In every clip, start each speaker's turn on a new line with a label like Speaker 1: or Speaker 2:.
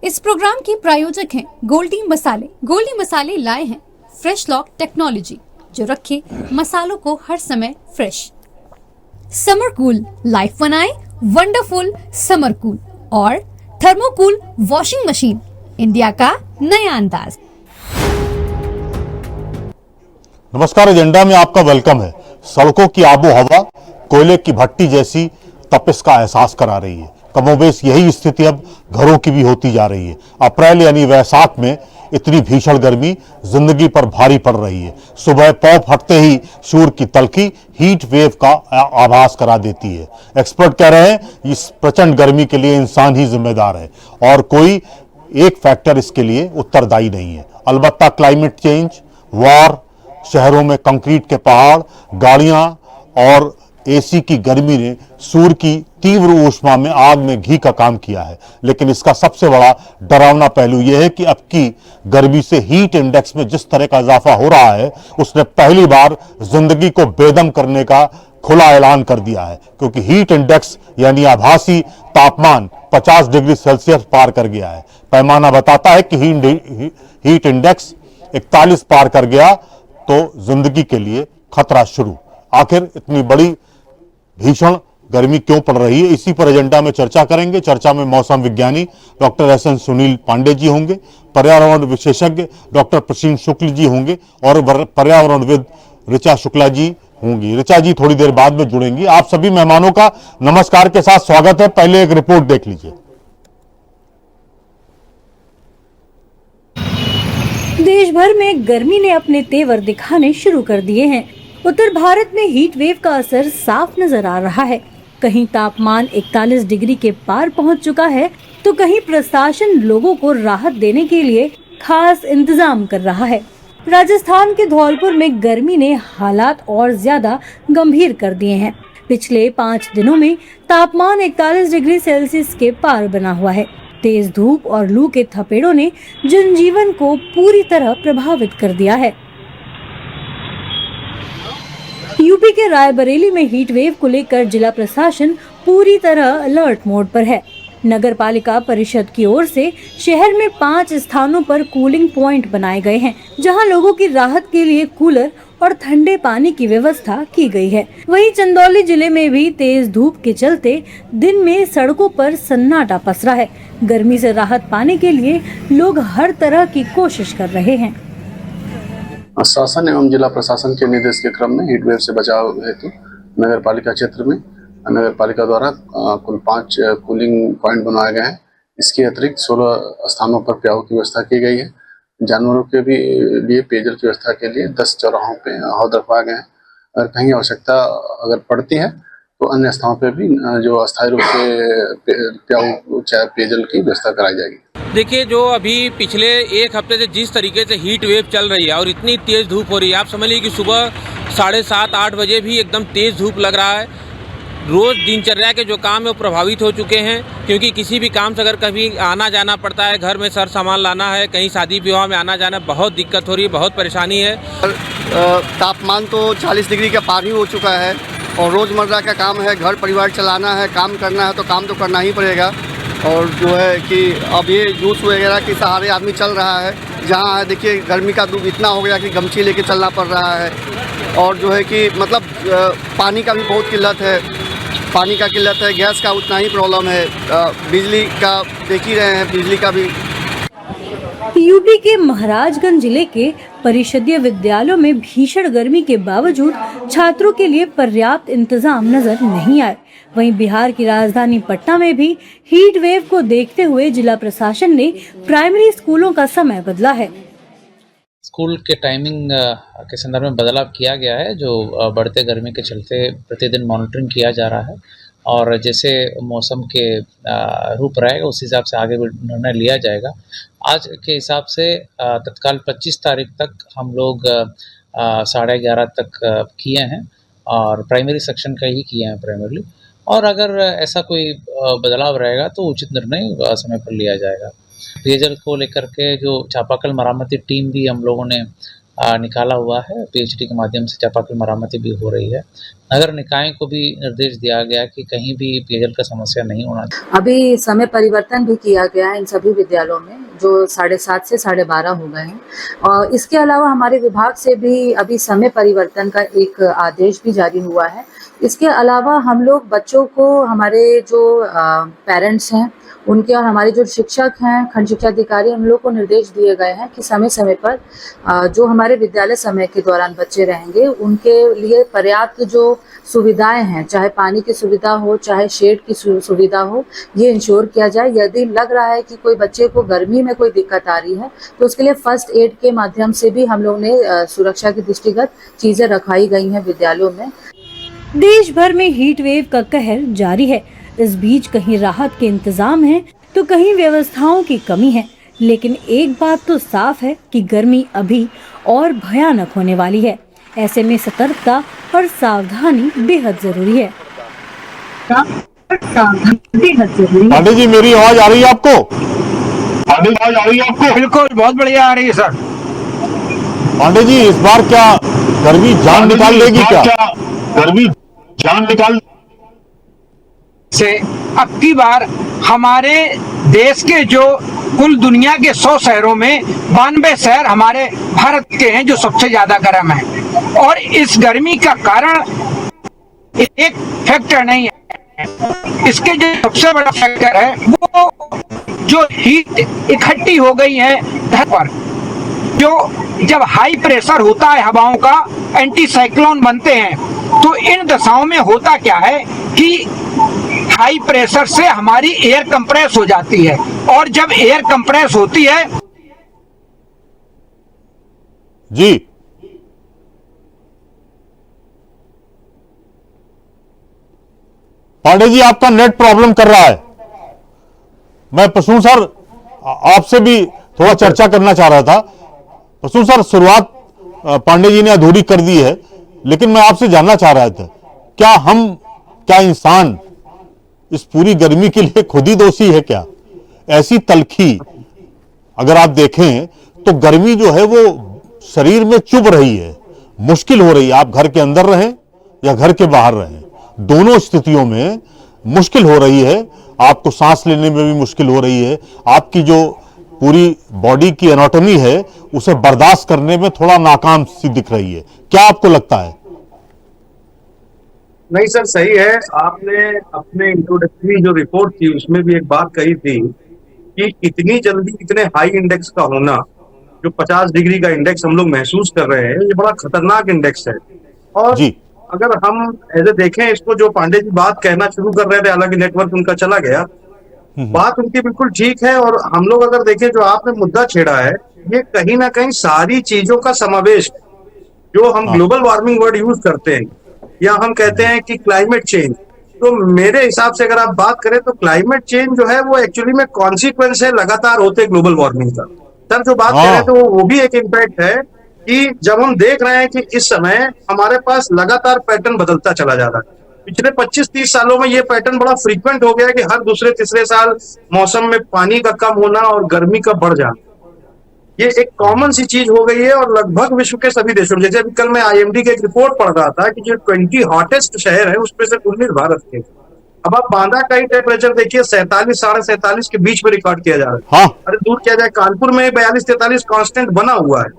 Speaker 1: इस प्रोग्राम के प्रायोजक हैं गोल्डी मसाले। गोल्डी मसाले लाए हैं फ्रेश लॉक टेक्नोलॉजी जो रखे मसालों को हर समय फ्रेश। समर कूल लाइफ बनाए वंडरफुल समर कूल और थर्मोकूल वॉशिंग मशीन, इंडिया का नया अंदाज।
Speaker 2: नमस्कार, एजेंडा में आपका वेलकम है। सड़कों की आबो हवा कोयले की भट्टी जैसी तपिश का एहसास करा रही है। कमोबेश यही स्थिति अब घरों की भी होती जा रही है। अप्रैल यानी वैसाख में इतनी भीषण गर्मी जिंदगी पर भारी पड़ रही है। सुबह पौ फटते ही सूर्य की तलखी हीट वेव का आभास करा देती है। एक्सपर्ट कह रहे हैं इस प्रचंड गर्मी के लिए इंसान ही जिम्मेदार है और कोई एक फैक्टर इसके लिए उत्तरदायी नहीं है। अलबत्ता क्लाइमेट चेंज, वॉर, शहरों में कंक्रीट के पहाड़, गाड़ियां और एसी की गर्मी ने सूर्य की तीव्र ऊष्मा में आग में घी का काम किया है। लेकिन इसका सबसे बड़ा डरावना पहलू यह है कि अब की गर्मी से हीट इंडेक्स में जिस तरह का इजाफा हो रहा है, उसने पहली बार जिंदगी को बेदम करने का खुला ऐलान कर दिया है। क्योंकि हीट इंडेक्स यानी आभासी तापमान 50 डिग्री सेल्सियस पार कर गया है। पैमाना बताता है कि हीट इंडेक्स 41 पार कर गया तो जिंदगी के लिए खतरा शुरू। आखिर इतनी बड़ी भीषण गर्मी क्यों पड़ रही है, इसी पर एजेंडा में चर्चा करेंगे। चर्चा में मौसम विज्ञानी डॉक्टर एस.एन. सुनील पांडे जी होंगे, पर्यावरण विशेषज्ञ डॉक्टर प्रसीन शुक्ल जी होंगे और पर्यावरणविद ऋचा शुक्ला जी होंगी। ऋचा जी थोड़ी देर बाद में जुड़ेंगी। आप सभी मेहमानों का नमस्कार के साथ स्वागत है। पहले एक रिपोर्ट देख लीजिए।
Speaker 3: देश भर में गर्मी ने अपने तेवर दिखाने शुरू कर दिए हैं। उत्तर भारत में हीट वेव का असर साफ नजर आ रहा है। कहीं तापमान 41 डिग्री के पार पहुंच चुका है तो कहीं प्रशासन लोगों को राहत देने के लिए खास इंतजाम कर रहा है। राजस्थान के धौलपुर में गर्मी ने हालात और ज्यादा गंभीर कर दिए हैं। पिछले 5 दिनों में तापमान 41 डिग्री सेल्सियस के पार बना हुआ है। तेज धूप और लू के थपेड़ों ने जनजीवन को पूरी तरह प्रभावित कर दिया है। यूपी के रायबरेली में हीट वेव को लेकर जिला प्रशासन पूरी तरह अलर्ट मोड पर है। नगर पालिका परिषद की ओर से शहर में 5 स्थानों पर कूलिंग पॉइंट बनाए गए हैं, जहां लोगों की राहत के लिए कूलर और ठंडे पानी की व्यवस्था की गई है। वहीं चंदौली जिले में भी तेज धूप के चलते दिन में सड़कों पर सन्नाटा पसरा है। गर्मी से राहत पाने के लिए लोग हर तरह की कोशिश कर रहे हैं।
Speaker 4: शासन एवं जिला प्रशासन के निर्देश के क्रम में हीट वेव से बचाव हेतु नगर पालिका क्षेत्र में नगर पालिका द्वारा कुल 5 कूलिंग पॉइंट बनाए गए हैं। इसके अतिरिक्त 16 स्थानों पर प्याऊ की व्यवस्था की गई है। जानवरों के भी लिए पेयजल की व्यवस्था के लिए 10 चौराहों पे हौद रखवाए गए हैं। अगर कहीं आवश्यकता अगर पड़ती है तो अन्य स्थानों पे भी जो अस्थायी रूप से प्याऊ चाहे पेयजल की व्यवस्था कराई जाएगी।
Speaker 5: देखिए, जो अभी पिछले एक हफ्ते से जिस तरीके से हीट वेव चल रही है और इतनी तेज धूप हो रही है, आप समझ लीजिए कि सुबह 7:30-8 बजे भी एकदम तेज धूप लग रहा है। रोज दिनचर्या के जो काम है वो प्रभावित हो चुके हैं, क्योंकि किसी भी काम से अगर कभी आना जाना पड़ता है, घर में सर सामान लाना है, कहीं शादी विवाह में आना जाना, बहुत दिक्कत हो रही है, बहुत परेशानी है।
Speaker 6: तापमान तो 40 डिग्री का पार ही हो चुका है और रोज़मर्रा का काम है, घर परिवार चलाना है, काम करना है तो काम तो करना ही पड़ेगा। और जो है कि अब ये जूस वगैरह के सहारे आदमी चल रहा है। जहाँ है देखिए गर्मी का धूप इतना हो गया कि गमछी लेके चलना पड़ रहा है। और जो है कि मतलब पानी का भी बहुत किल्लत है, पानी का किल्लत है, गैस का उतना ही प्रॉब्लम है, बिजली का देख ही रहे हैं, बिजली का भी।
Speaker 3: यूपी के महाराजगंज जिले के परिषदीय विद्यालयों में भीषण गर्मी के बावजूद छात्रों के लिए पर्याप्त इंतजाम नजर नहीं आए। वहीं बिहार की राजधानी पटना में भी हीट वेव को देखते हुए जिला प्रशासन ने प्राइमरी स्कूलों का समय बदला है।
Speaker 7: स्कूल के टाइमिंग के संदर्भ में बदलाव किया गया है, जो बढ़ते गर्मी के चलते प्रतिदिन मॉनिटरिंग किया जा रहा है और जैसे मौसम के रूप रहेगा उस हिसाब से आगे निर्णय लिया जाएगा। आज के हिसाब से तत्काल 25 तारीख तक हम लोग 11:30 तक किए हैं और प्राइमरी सेक्शन का ही किए हैं प्राइमरीली। और अगर ऐसा कोई बदलाव रहेगा तो उचित निर्णय समय पर लिया जाएगा। पेयजल को लेकर के जो चापाकल मरामती टीम भी हम लोगों ने निकाला हुआ है। पीएचडी के माध्यम से चापाकल मरम्मती भी हो रही है। नगर निकाय को भी निर्देश दिया गया कि कहीं भी पेयजल का समस्या नहीं होना चाहिए।
Speaker 8: अभी समय परिवर्तन भी किया गया है इन सभी विद्यालयों में, जो 7:30 से 12:30 हो गए हैं। और इसके अलावा हमारे विभाग से भी अभी समय परिवर्तन का एक आदेश भी जारी हुआ है। इसके अलावा हम लोग बच्चों को, हमारे जो पेरेंट्स हैं उनके और हमारे जो शिक्षक हैं, खंड शिक्षा अधिकारी, उन लोग को निर्देश दिए गए हैं कि समय समय पर जो हमारे विद्यालय समय के दौरान बच्चे रहेंगे उनके लिए पर्याप्त जो सुविधाएं हैं, चाहे पानी की सुविधा हो, चाहे शेड की सुविधा हो, ये इंश्योर किया जाए। यदि लग रहा है कि कोई बच्चे को गर्मी में कोई दिक्कत आ रही है तो उसके लिए फर्स्ट एड के माध्यम से भी हम लोग ने सुरक्षा की दृष्टिगत चीजें रखाई गई हैं विद्यालयों में।
Speaker 3: देश भर में हीट वेव का कहर जारी है। इस बीच कहीं राहत के इंतजाम हैं तो कहीं व्यवस्थाओं की कमी है, लेकिन एक बात तो साफ है कि गर्मी अभी और भयानक होने वाली है। ऐसे में सतर्कता और सावधानी बेहद जरूरी है।
Speaker 2: पांडे जी, मेरी आवाज आ रही है आपको?
Speaker 9: आवाज आ रही है आपको? बिल्कुल, बहुत बढ़िया आ रही है सर।
Speaker 2: पांडे जी, इस बार क्या गर्मी जान निकाल लेगी? क्या
Speaker 9: गर्मी जान निकाल से अब की बार हमारे देश के जो कुल दुनिया के 100 शहरों में 92 शहर हमारे भारत के हैं जो सबसे ज्यादा गर्म है। और इस गर्मी का कारण एक फैक्टर नहीं है, इसके जो सबसे बड़ा फैक्टर है वो जो हीट इकट्ठी हो गई है धरती पर। जो जब हाई प्रेशर होता है हवाओं का, एंटी साइक्लोन बनते हैं, तो इन दशाओं में होता क्या है कि हाई प्रेशर से हमारी एयर कंप्रेस हो जाती है, और जब एयर कंप्रेस होती है
Speaker 2: जी, पांडे जी आपका नेट प्रॉब्लम कर रहा है। मैं प्रसून सर आपसे भी थोड़ा चर्चा करना चाह रहा था। प्रसून सर, शुरुआत पांडे जी ने अधूरी कर दी है, लेकिन मैं आपसे जानना चाह रहा था, क्या इंसान इस पूरी गर्मी के लिए खुद ही दोषी है क्या? ऐसी तलखी अगर आप देखें तो गर्मी जो है वो शरीर में चुभ रही है, मुश्किल हो रही है। आप घर के अंदर रहें या घर के बाहर रहें, दोनों स्थितियों में मुश्किल हो रही है। आपको सांस लेने में भी मुश्किल हो रही है। आपकी जो पूरी बॉडी की एनाटॉमी है उसे बर्दाश्त करने में थोड़ा नाकाम सी दिख रही है। क्या आपको लगता है?
Speaker 10: नहीं सर, सही है। आपने अपने इंट्रोडक्टरी जो रिपोर्ट थी उसमें भी एक बात कही थी कि इतनी जल्दी इतने हाई इंडेक्स का होना, जो 50 डिग्री का इंडेक्स हम लोग महसूस कर रहे हैं, ये बड़ा खतरनाक इंडेक्स है। और जी, अगर हम ऐसे देखें इसको, जो पांडे जी बात कहना शुरू कर रहे थे, हालांकि नेटवर्क उनका चला गया, बात उनकी बिल्कुल ठीक है। और हम लोग अगर देखें, जो आपने मुद्दा छेड़ा है, ये कहीं ना कहीं सारी चीजों का समावेश, जो हम ग्लोबल वार्मिंग वर्ड यूज करते हैं या हम कहते हैं कि क्लाइमेट चेंज, तो मेरे हिसाब से अगर आप बात करें तो क्लाइमेट चेंज जो है वो एक्चुअली में कॉन्सिक्वेंस है लगातार होते ग्लोबल वार्मिंग का। सर जो बात कर रहे हैं तो वो भी एक इम्पैक्ट है कि जब हम देख रहे हैं कि इस समय हमारे पास लगातार पैटर्न बदलता चला जा रहा है। पिछले 25-30 सालों में ये पैटर्न बड़ा फ्रीक्वेंट हो गया है कि हर दूसरे तीसरे साल मौसम में पानी का कम होना और गर्मी का बढ़ जाना, ये एक कॉमन सी चीज हो गई है। और लगभग विश्व के सभी देशों में, जैसे अभी कल मैं IMD की एक रिपोर्ट पढ़ रहा था कि जो 20 हॉटेस्ट शहर है उसमें से 19 भारत के। अब आप बांदा का ही टेम्परेचर देखिए, 47 साढ़े 47 के बीच में रिकॉर्ड किया जा रहा है। अरे दूर किया जाए, कानपुर में 42-43 कांस्टेंट बना हुआ है।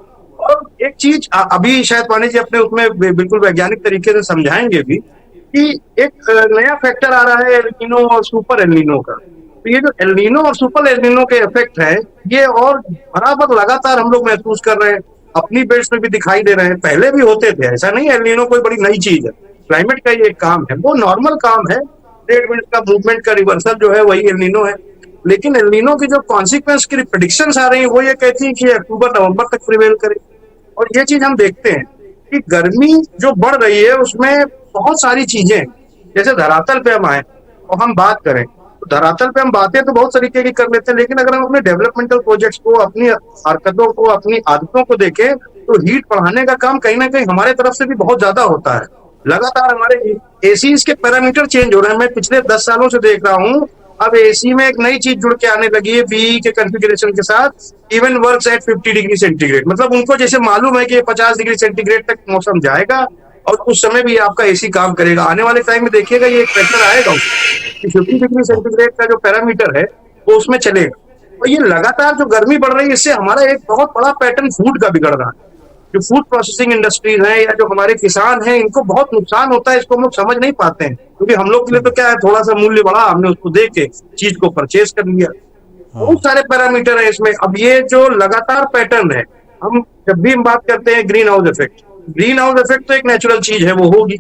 Speaker 10: और एक चीज अभी शायद पांडे जी अपने उसमें बिल्कुल वैज्ञानिक तरीके से समझाएंगे भी कि एक नया फैक्टर आ रहा है एल-नीनो और सुपर एल-नीनो का। तो ये जो एल-नीनो और सुपर एल-नीनो के इफेक्ट है, ये और बराबर लगातार हम लोग महसूस कर रहे हैं। अपनी बेल्ट में भी दिखाई दे रहे हैं, पहले भी होते थे, ऐसा नहीं एल-नीनो कोई बड़ी नई चीज है। क्लाइमेट का ये एक काम है, वो नॉर्मल काम है। ट्रेड विंड का मूवमेंट का रिवर्सल जो है वही एल-नीनो है। लेकिन एल-नीनो की जो कॉन्सिक्वेंस की प्रेडिक्शंस आ रही है वो ये कहती है कि अक्टूबर नवंबर तक प्रिवेल करे। और ये चीज हम देखते हैं कि गर्मी जो बढ़ रही है उसमें बहुत सारी चीजें, जैसे धरातल पे हम आए और हम बात करें तो धरातल पे हम बातें तो बहुत तरीके की कर लेते हैं, लेकिन अगर हम अपने डेवलपमेंटल प्रोजेक्ट्स को, अपनी हरकतों को, अपनी आदतों को देखें तो हीट बढ़ाने का काम कहीं ना कहीं हमारे तरफ से भी बहुत ज्यादा होता है। लगातार हमारे एसीज के पैरामीटर चेंज हो रहे हैं। मैं पिछले 10 सालों से देख रहा हूँ, अब एसी में एक नई चीज जुड़ के आने लगी है बीई के कॉन्फ़िगरेशन के साथ, even works at 50 degree centigrade. मतलब उनको जैसे मालूम है कि 50 डिग्री सेंटीग्रेड तक मौसम जाएगा और उस समय भी आपका एसी काम करेगा। आने वाले टाइम में देखिएगा ये एक पैटर्न आएगा कि 50 डिग्री सेंटीग्रेड का जो पैरामीटर है वो उसमें चलेगा। और ये लगातार जो गर्मी बढ़ रही है इससे हमारा एक बहुत बड़ा पैटर्न फूड का बिगड़ रहा है। जो फूड प्रोसेसिंग इंडस्ट्रीज है या जो हमारे किसान हैं, इनको बहुत नुकसान होता है। इसको हम लोग समझ नहीं पाते हैं, क्योंकि हम लोग के लिए तो क्या है, थोड़ा सा मूल्य बढ़ा, हमने उसको देख के चीज को परचेज कर लिया। बहुत सारे पैरामीटर है इसमें। अब ये जो लगातार पैटर्न है, हम जब भी हम बात करते हैं ग्रीन हाउस इफेक्ट तो एक नेचुरल चीज है, वो होगी।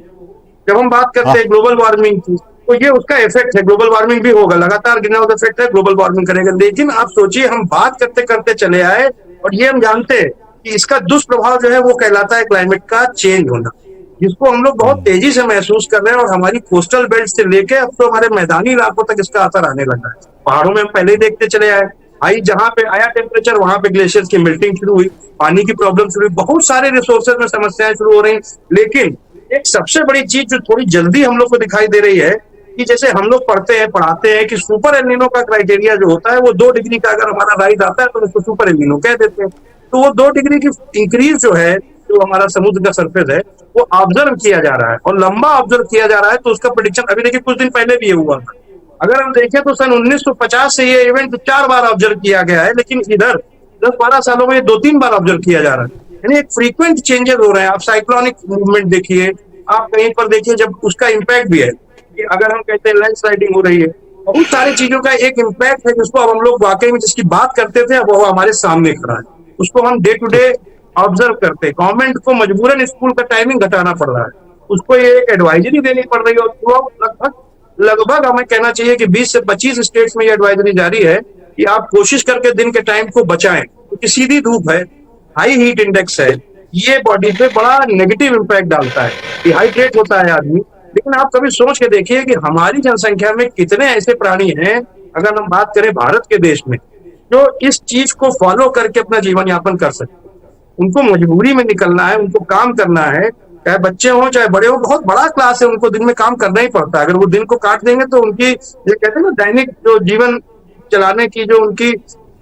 Speaker 10: जब हम बात करते हैं ग्लोबल वार्मिंग की, तो ये उसका इफेक्ट है, ग्लोबल वार्मिंग भी होगा, लगातार ग्रीन हाउस इफेक्ट है, ग्लोबल वार्मिंग करेगा। लेकिन आप सोचिए, हम बात करते करते चले आए और ये हम जानते हैं कि इसका दुष्प्रभाव जो है वो कहलाता है क्लाइमेट का चेंज होना, जिसको हम लोग बहुत तेजी से महसूस कर रहे हैं। और हमारी कोस्टल बेल्ट से लेके अब तो हमारे मैदानी इलाकों तक इसका असर आने लगा है। पहाड़ों में हम पहले ही देखते चले आए, जहां पे आया टेम्परेचर वहां पे ग्लेशियर्स की मेल्टिंग शुरू हुई, पानी की प्रॉब्लम शुरू हुई, बहुत सारे रिसोर्सेज में समस्याएं शुरू हो रही। लेकिन एक सबसे बड़ी चीज जो थोड़ी जल्दी हम लोग को दिखाई दे रही है कि जैसे हम लोग पढ़ाते हैं कि सुपर एल्निनो का क्राइटेरिया जो होता है वो 2 डिग्री का अगर हमारा राइज आता है तो उसको सुपर एल्निनो कह देते हैं। तो वो 2 डिग्री की इंक्रीज जो है, जो हमारा समुद्र का सरफेस है, वो ऑब्जर्व किया जा रहा है और लंबा ऑब्जर्व किया जा रहा है। तो उसका प्रेडिक्शन अभी देखिए, कुछ दिन पहले भी ये हुआ था। अगर हम देखें तो सन 1950 से ये इवेंट 4 बार ऑब्जर्व किया गया है, लेकिन इधर 10-12 सालों में 2-3 बार ऑब्जर्व किया जा रहा है। यानी एक फ्रीक्वेंट चेंजेस हो रहे हैं। आप साइक्लोनिक मूवमेंट देखिए, आप कहीं पर देखिए, जब उसका इम्पैक्ट भी है कि अगर हम कहते हैं लैंडस्लाइडिंग हो रही है, बहुत सारी चीजों का एक इम्पैक्ट है जिसको अब हम लोग वाकई में जिसकी बात करते थे वो हमारे सामने खड़ा है। उसको हम डे टू डे ऑब्जर्व करते हैं। गवर्नमेंट को मजबूरन स्कूल का टाइमिंग घटाना पड़ रहा है, उसको ये एक एडवाइजरी देनी पड़ रही है। और लगभग हमें कहना चाहिए कि 20 से 25 स्टेट्स में ये एडवाइजरी जारी है कि आप कोशिश करके दिन के टाइम को बचाएं, क्योंकि सीधी धूप है, हाई हीट इंडेक्स है, ये बॉडी पे बड़ा नेगेटिव इम्पैक्ट डालता है, डिहाइड्रेट होता है आदमी। लेकिन आप कभी सोच के देखिए कि हमारी जनसंख्या में कितने ऐसे प्राणी हैं, अगर हम बात करें भारत के देश में, जो इस चीज को फॉलो करके अपना जीवन यापन कर सकते। उनको मजबूरी में निकलना है, उनको काम करना है, चाहे बच्चे हो चाहे बड़े हो, बहुत बड़ा क्लास है, उनको दिन में काम करना ही पड़ता है। अगर वो दिन को काट देंगे तो उनकी, ये कहते हैं ना, दैनिक जो जीवन चलाने की, जो उनकी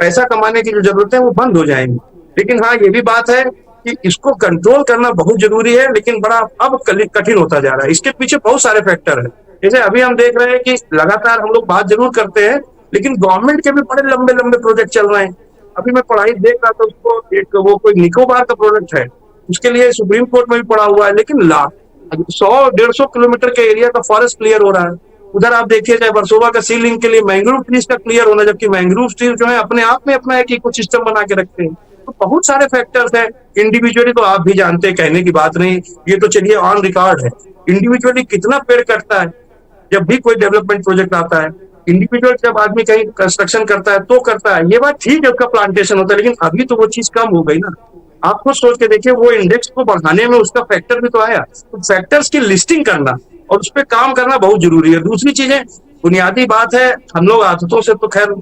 Speaker 10: पैसा कमाने की जो जरूरत है वो बंद हो जाएंगी। लेकिन हाँ, ये भी बात है कि इसको कंट्रोल करना बहुत जरूरी है, लेकिन बड़ा अब कठिन होता जा रहा है। इसके पीछे बहुत सारे फैक्टर है। जैसे अभी हम देख रहे हैं कि लगातार हम लोग बात जरूर करते हैं, लेकिन गवर्नमेंट के भी बड़े लंबे लंबे प्रोजेक्ट चल रहे हैं। अभी मैं पढ़ाई देख रहा था, उसको एक वो कोई निकोबार का प्रोजेक्ट है, उसके लिए सुप्रीम कोर्ट में भी पड़ा हुआ है। लेकिन 100-150 किलोमीटर के एरिया का फॉरेस्ट क्लियर हो रहा है। उधर आप देखिए, चाहे वर्सोवा का सी लिंक के लिए मैंग्रोव ट्रीज का क्लियर होना, जबकि मैंग्रोव ट्रीज जो है अपने आप में अपना एक इकोसिस्टम बना के रखते हैं। तो बहुत सारे फैक्टर्स हैं। इंडिविजुअली तो आप भी जानते हैं, कहने की बात नहीं, ये तो चलिए ऑन रिकॉर्ड है। इंडिविजुअली कितना पेड़ कटता है जब भी कोई डेवलपमेंट प्रोजेक्ट आता है। इंडिविजुअल जब आदमी कहीं कंस्ट्रक्शन करता है तो करता है, ये बात ठीक है, उसका प्लांटेशन होता है, लेकिन अभी तो वो चीज कम हो गई ना। आप खुद सोच के देखिए, वो इंडेक्स को बढ़ाने में उसका फैक्टर भी तो आया। तो फैक्टर्स की लिस्टिंग करना और उस पर काम करना बहुत जरूरी है। दूसरी चीजें, बुनियादी बात है, हम लोग आदतों से तो खैर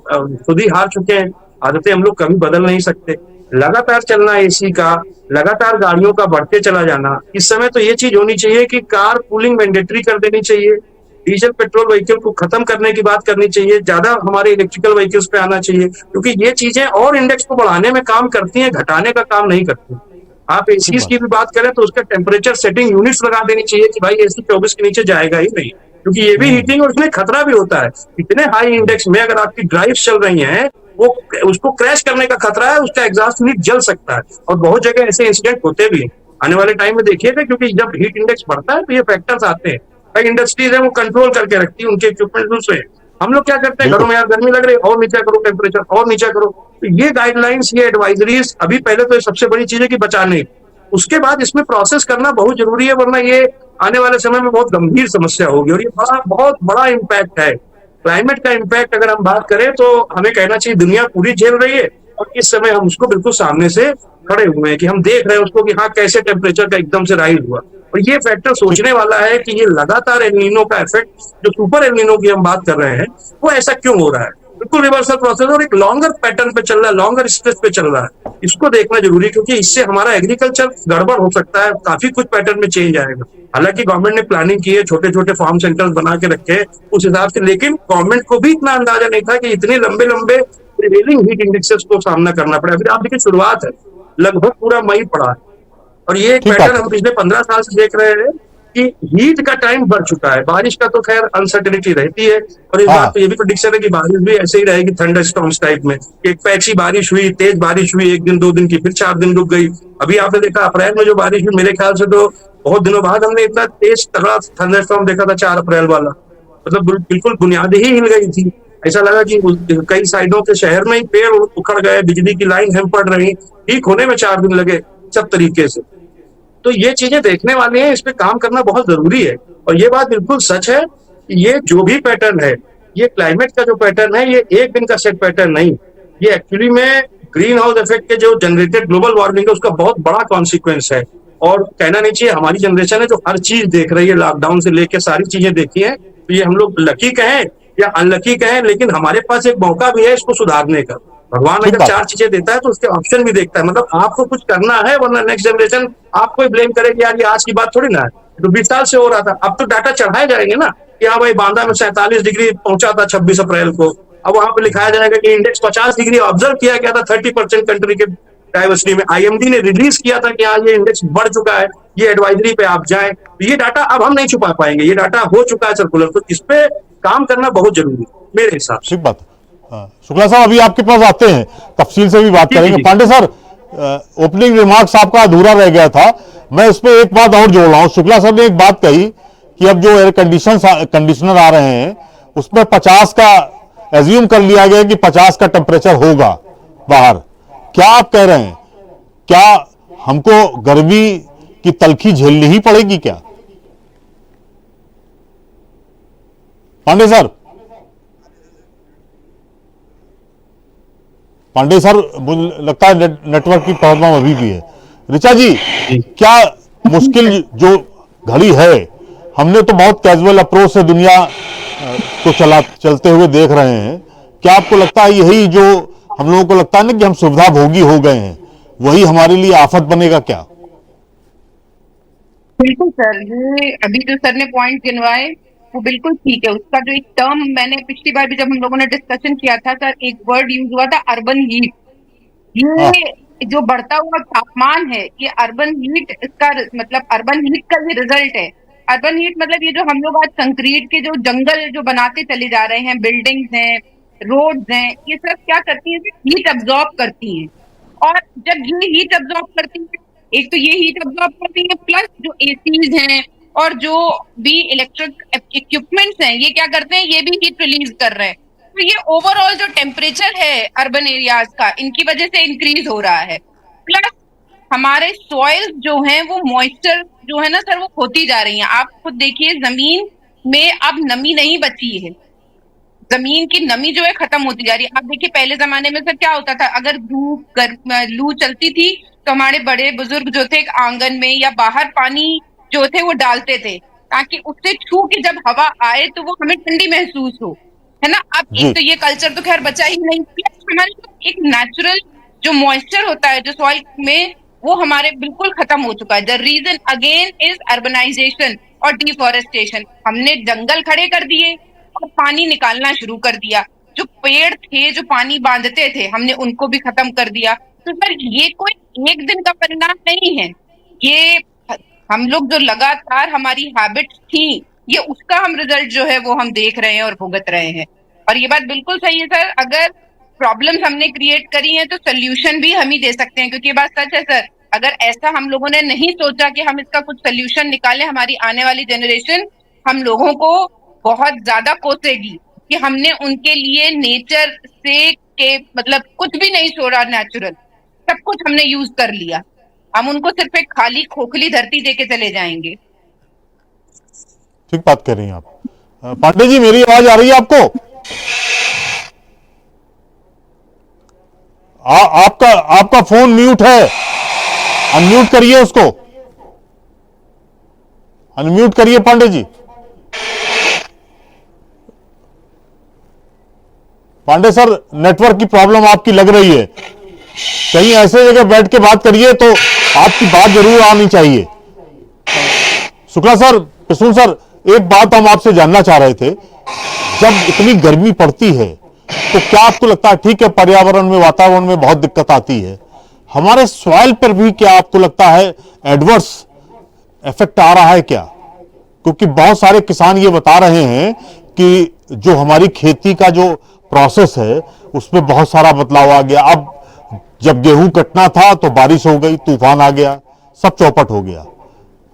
Speaker 10: खुद ही हार चुके हैं। आदतें हम लोग कभी बदल नहीं सकते। लगातार चलना एसी का, लगातार गाड़ियों का बढ़ते चला जाना। इस समय तो ये चीज होनी चाहिए कि कार पूलिंग मैंडेटरी कर देनी चाहिए, डीजल पेट्रोल व्हीकल को खत्म करने की बात करनी चाहिए, ज्यादा हमारे इलेक्ट्रिकल व्हीकल्स पे आना चाहिए, क्योंकि ये चीजें और इंडेक्स को बढ़ाने में काम करती हैं, घटाने का काम नहीं करती। आप एसी की भी बात करें तो उसका टेम्परेचर सेटिंग यूनिट्स लगा देनी चाहिए कि भाई एसी 24 के नीचे जाएगा ही नहीं, क्योंकि ये भी हीटिंग और उसमें खतरा भी होता है। इतने हाई इंडेक्स में अगर आपकी ड्राइव्स चल रही हैं, वो उसको क्रैश करने का खतरा है, उसका एग्जॉस्ट यूनिट जल सकता है, और बहुत जगह ऐसे इंसिडेंट होते भी हैं। आने वाले टाइम में देखिएगा, क्योंकि जब हीट इंडेक्स बढ़ता है तो ये फैक्टर्स आते हैं। कई इंडस्ट्रीज है वो कंट्रोल करके रखती है, उनके इक्विपमेंट दूसरे। हम लोग क्या करते हैं, घरों में यार गर्मी लग रही है, और नीचा करो टेम्परेचर, और नीचा करो। तो ये गाइडलाइंस, ये एडवाइजरीज, अभी पहले तो ये सबसे बड़ी चीज है कि बचाने, उसके बाद इसमें प्रोसेस करना बहुत जरूरी है, वरना ये आने वाले समय में बहुत गंभीर समस्या होगी। और ये बहुत बड़ा इम्पैक्ट है, क्लाइमेट का इम्पैक्ट। अगर हम बात करें तो हमें कहना चाहिए दुनिया पूरी झेल रही है, और इस समय हम उसको बिल्कुल सामने से खड़े हुए हैं कि हम देख रहे हैं उसको कि हाँ, कैसे टेम्परेचर का एकदम से राइज हुआ। और ये फैक्टर सोचने वाला है कि ये लगातार एल नीनो का इफेक्ट, जो सुपर एल नीनो की हम बात कर रहे हैं, वो ऐसा क्यों हो रहा है। बिल्कुल रिवर्सल प्रोसेस और एक लॉन्गर पैटर्न पे चल रहा है, लॉन्गर स्ट्रेच पे चल रहा है। इसको देखना जरूरी है क्योंकि इससे हमारा एग्रीकल्चर गड़बड़ हो सकता है, काफी कुछ पैटर्न में चेंज आएगा। हालांकि गवर्नमेंट ने प्लानिंग की है, छोटे छोटे फार्म सेंटर्स बना के रखे उस हिसाब से, लेकिन गवर्नमेंट को भी इतना अंदाजा नहीं था कि इतने लंबे लंबे प्रिवेलिंग हीट इंडेक्सेस को सामना करना पड़े। अभी आप देखिए शुरुआत है, लगभग पूरा मई पड़ा है और ये एक
Speaker 2: ठीक
Speaker 10: पैटर्न
Speaker 2: बात।
Speaker 10: हम पिछले 15 साल से देख रहे हैं कि हीट का टाइम बढ़ चुका है। बारिश का तो खैर अनसर्टेनिटी रहती है और इस
Speaker 2: हाँ।
Speaker 10: बात पे ये भी प्रेडिक्शन है कि बारिश भी ऐसे ही रहेगी, थंडर स्टॉर्म्स टाइप में। एक पैची बारिश हुई, तेज बारिश हुई, एक दिन 2 दिन की, फिर 4 दिन रुक गई। अभी आपने देखा अप्रैल में जो बारिश हुई, मेरे ख्याल से तो बहुत दिनों बाद हमने इतना तेज तगड़ा थंडर स्टॉर्म देखा था 4 अप्रैल वाला। मतलब बिल्कुल बुनियादी ही हिल गई थी। ऐसा लगा कि कई साइडों के शहर में ही पेड़ उखड़ गए, बिजली की लाइन हम पड़ रही, ठीक होने में 4 दिन लगे सब तरीके से। तो ये चीजें देखने वाली हैं, इस पे काम करना बहुत जरूरी है। और ये बात बिल्कुल सच है कि ये जो भी पैटर्न है, ये क्लाइमेट का जो पैटर्न है, ये एक दिन का सेट पैटर्न नहीं, ये एक्चुअली में ग्रीन हाउस इफेक्ट के जो जनरेटेड ग्लोबल वार्मिंग है उसका बहुत बड़ा कॉन्सिक्वेंस है। और कहना नहीं चाहिए, हमारी जनरेशन है जो हर चीज देख रही है, लॉकडाउन से लेके सारी चीजें देखी है। तो ये हम लोग लकी कहें या अनलकी कहें, लेकिन हमारे पास एक मौका भी है इसको सुधारने का। भगवान
Speaker 2: ठीक
Speaker 10: अगर
Speaker 2: बात
Speaker 10: 4 चीजें देता है तो उसके ऑप्शन भी देखता है। मतलब आपको कुछ करना है, वरना नेक्स्ट जनरेशन आपको ही ब्लेम करेगी, यार ये आज की बात थोड़ी ना है, तो 20 साल से हो रहा था। अब तो डाटा चढ़ाए जाएंगे ना कि हाँ भाई बांदा में 47 डिग्री पहुंचा था 26 अप्रैल को। अब वहां पे लिखाया जाएगा कि इंडेक्स 50 डिग्री ऑब्जर्व किया गया था 30% कंट्री के डाइवर्सिटी में। आईएमडी ने रिलीज किया था कि हाँ ये इंडेक्स बढ़ चुका है, ये एडवाइजरी पे आप जाएं। तो ये डाटा अब हम नहीं छुपा पाएंगे, ये डाटा हो चुका है सर्कुलर, तो इस पे काम करना बहुत जरूरी है मेरे हिसाब से।
Speaker 2: ठीक बात। हाँ, शुक्ला साहब अभी आपके पास आते हैं, तफसील से भी बात करेंगे।
Speaker 10: जी।
Speaker 2: पांडे सर, ओपनिंग रिमार्क्स आपका अधूरा रह गया था, मैं इस पे एक बात और जोड़ रहा हूं। शुक्ला सर ने एक बात कही कि अब जो एयर कंडीशनर आ रहे हैं उसमें 50 का एज्यूम कर लिया गया कि 50 का टेम्परेचर होगा बाहर। क्या आप कह रहे हैं, क्या हमको गर्मी की तलखी झेलनी ही पड़ेगी क्या? पांडे सर, पांडे सर, मुझे लगता है नेटवर्क की प्रॉब्लम अभी भी है। ऋचा जी, क्या मुश्किल जो घड़ी है, हमने तो बहुत कैजुअल अप्रोच से दुनिया को चलते हुए देख रहे हैं, क्या आपको लगता है यही जो हम लोगों को लगता है ना कि हम सुविधा भोगी हो गए हैं, वही हमारे लिए आफत बनेगा क्या?
Speaker 11: बिल्कुल सर, ये अभी जो सर ने पॉइंट गिनवाए वो बिल्कुल ठीक है। उसका जो एक टर्म मैंने पिछली बार भी जब हम लोगों ने डिस्कशन किया था सर, एक वर्ड यूज हुआ था अर्बन हीट। ये जो बढ़ता हुआ तापमान है, ये अर्बन हीट, इसका मतलब अर्बन हीट का ये रिजल्ट है। अर्बन हीट मतलब ये जो हम लोग आज कंक्रीट के जो जंगल जो बनाते चले जा रहे हैं, बिल्डिंग्स हैं, रोड्स हैं, ये सब क्या करती है, हीट अब्सॉर्ब करती है। और जब ये हीट अब्सॉर्ब करती है, एक तो ये हीट अब्सॉर्ब करती है, प्लस जो एसीज हैं और जो भी इलेक्ट्रिक इक्विपमेंट्स हैं, ये क्या करते हैं, ये भी हीट रिलीज कर रहे हैं। तो ये ओवरऑल जो टेम्परेचर है अर्बन एरियाज का, इनकी वजह से इंक्रीज हो रहा है। प्लस हमारे सॉइल जो हैं वो मॉइस्चर जो है ना सर, वो खोती जा रही है। आप खुद देखिए, जमीन में अब नमी नहीं बची है, जमीन की नमी जो है खत्म होती जा रही है। आप देखिए पहले जमाने में सर क्या होता था, अगर धूप लू चलती थी तो हमारे बड़े बुजुर्ग जो थे आंगन में या बाहर पानी जो थे वो डालते थे, ताकि उससे छू के जब हवा आए तो वो हमें ठंडी महसूस हो, है ना। अब एक तो ये कल्चर तो खैर बचा ही नहीं। हमारे एक नेचुरल जो मॉइस्चर होता है जो सॉइल में, वो हमारे बिल्कुल खत्म हो चुका है। The reason again is urbanisation और डिफॉरेस्टेशन। हमने जंगल खड़े कर दिए और पानी निकालना शुरू कर दिया। जो पेड़ थे जो पानी बांधते थे, हमने उनको भी खत्म कर दिया। तो सर ये कोई एक दिन का परिणाम नहीं है, ये हम लोग जो लगातार हमारी हैबिट्स थी, ये उसका हम रिजल्ट जो है वो हम देख रहे हैं और भुगत रहे हैं। और ये बात बिल्कुल सही है सर, अगर प्रॉब्लम्स हमने क्रिएट करी हैं तो सोल्यूशन भी हम ही दे सकते हैं, क्योंकि ये बात सच है सर। अगर ऐसा हम लोगों ने नहीं सोचा कि हम इसका कुछ सोल्यूशन निकालें, हमारी आने वाली जनरेशन हम लोगों को बहुत ज्यादा कोसेगी कि हमने उनके लिए नेचर से के मतलब कुछ भी नहीं छोड़ा, नेचुरल सब कुछ हमने यूज कर लिया। हम उनको सिर्फ एक खाली खोखली धरती देके चले जाएंगे।
Speaker 2: ठीक बात कह रही हैं आप। पांडे जी, मेरी आवाज आ रही है आपको? आपका फोन म्यूट है, अनम्यूट करिए उसको, अनम्यूट करिए पांडे जी। पांडे सर, नेटवर्क की प्रॉब्लम आपकी लग रही है, कहीं ऐसे जगह बैठ के बात करिए तो आपकी बात जरूर आनी चाहिए। शुक्ला सर, प्रसून सर, एक बात हम आपसे जानना चाह रहे थे, जब इतनी गर्मी पड़ती है तो क्या आपको लगता है, ठीक है पर्यावरण में, वातावरण में बहुत दिक्कत आती है, हमारे सॉइल पर भी क्या आपको लगता है एडवर्स इफेक्ट आ रहा है क्या? क्योंकि बहुत सारे किसान ये बता रहे हैं कि जो हमारी खेती का जो प्रोसेस है उसमें बहुत सारा बदलाव आ गया। अब जब गेहूं कटना था तो बारिश हो गई, तूफान आ गया, सब चौपट हो गया।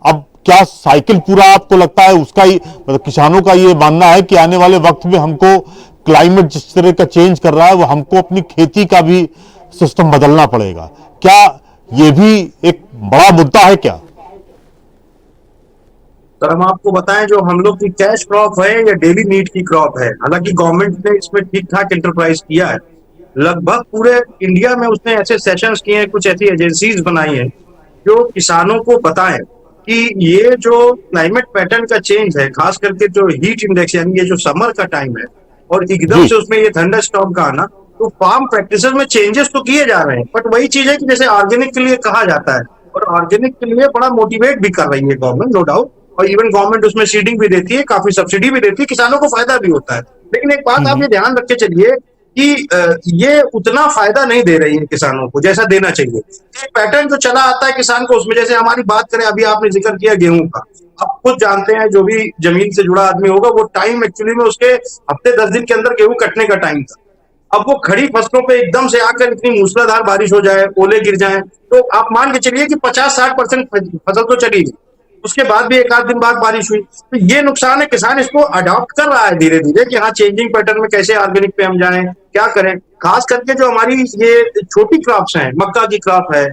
Speaker 2: अब क्या साइकिल पूरा आपको लगता है उसका ही, मतलब किसानों का ये मानना है कि आने वाले वक्त में हमको क्लाइमेट जिस तरह का चेंज कर रहा है वो हमको अपनी खेती का भी सिस्टम बदलना पड़ेगा। क्या ये भी एक बड़ा मुद्दा है क्या?
Speaker 10: सर हम आपको बताएं, जो हम लोग की कैश क्रॉप है या डेली नीड की क्रॉप है, हालांकि गवर्नमेंट ने इसमें ठीक ठाक इंटरप्राइज किया है। लगभग पूरे इंडिया में उसने ऐसे सेशंस किए हैं, कुछ ऐसी एजेंसीज बनाई हैं जो किसानों को बताएं कि ये जो क्लाइमेट पैटर्न का चेंज है, खास करके जो हीट इंडेक्स यानी ये जो समर का टाइम है और एकदम से उसमें ये थंडर स्टॉर्म का आना, तो फार्म प्रैक्टिसेस में चेंजेस तो किए जा रहे हैं, बट वही चीज है कि जैसे ऑर्गेनिक के लिए कहा जाता है, और ऑर्गेनिक के लिए बड़ा मोटिवेट भी कर रही है गवर्नमेंट, नो डाउट, और इवन गवर्नमेंट उसमें सीडिंग भी देती है, काफी सब्सिडी भी देती है, किसानों को फायदा भी होता है। लेकिन एक बात आप ये ध्यान रख के चलिए कि ये उतना फायदा नहीं दे रही है किसानों को जैसा देना चाहिए। एक पैटर्न जो चला आता है किसान को, उसमें जैसे हमारी बात करें, अभी आपने जिक्र किया गेहूं का, आप खुद जानते हैं, जो भी जमीन से जुड़ा आदमी होगा, वो टाइम एक्चुअली में उसके हफ्ते 10 दिन के अंदर गेहूं कटने का टाइम था। अब वो खड़ी फसलों पे एकदम से आकर इतनी मूसलाधार बारिश हो जाए, ओले गिर जाए, तो आप मान के चलिए कि 50-60% फसल तो चली गई। उसके बाद भी एक आध दिन बाद बारिश हुई, तो ये नुकसान है। किसान इसको अडॉप्ट कर रहा है धीरे धीरे कि हाँ, चेंजिंग पैटर्न में कैसे ऑर्गेनिक पे हम जाएं, क्या करें। खास करके जो हमारी ये छोटी क्रॉप्स हैं, मक्का की क्रॉप है,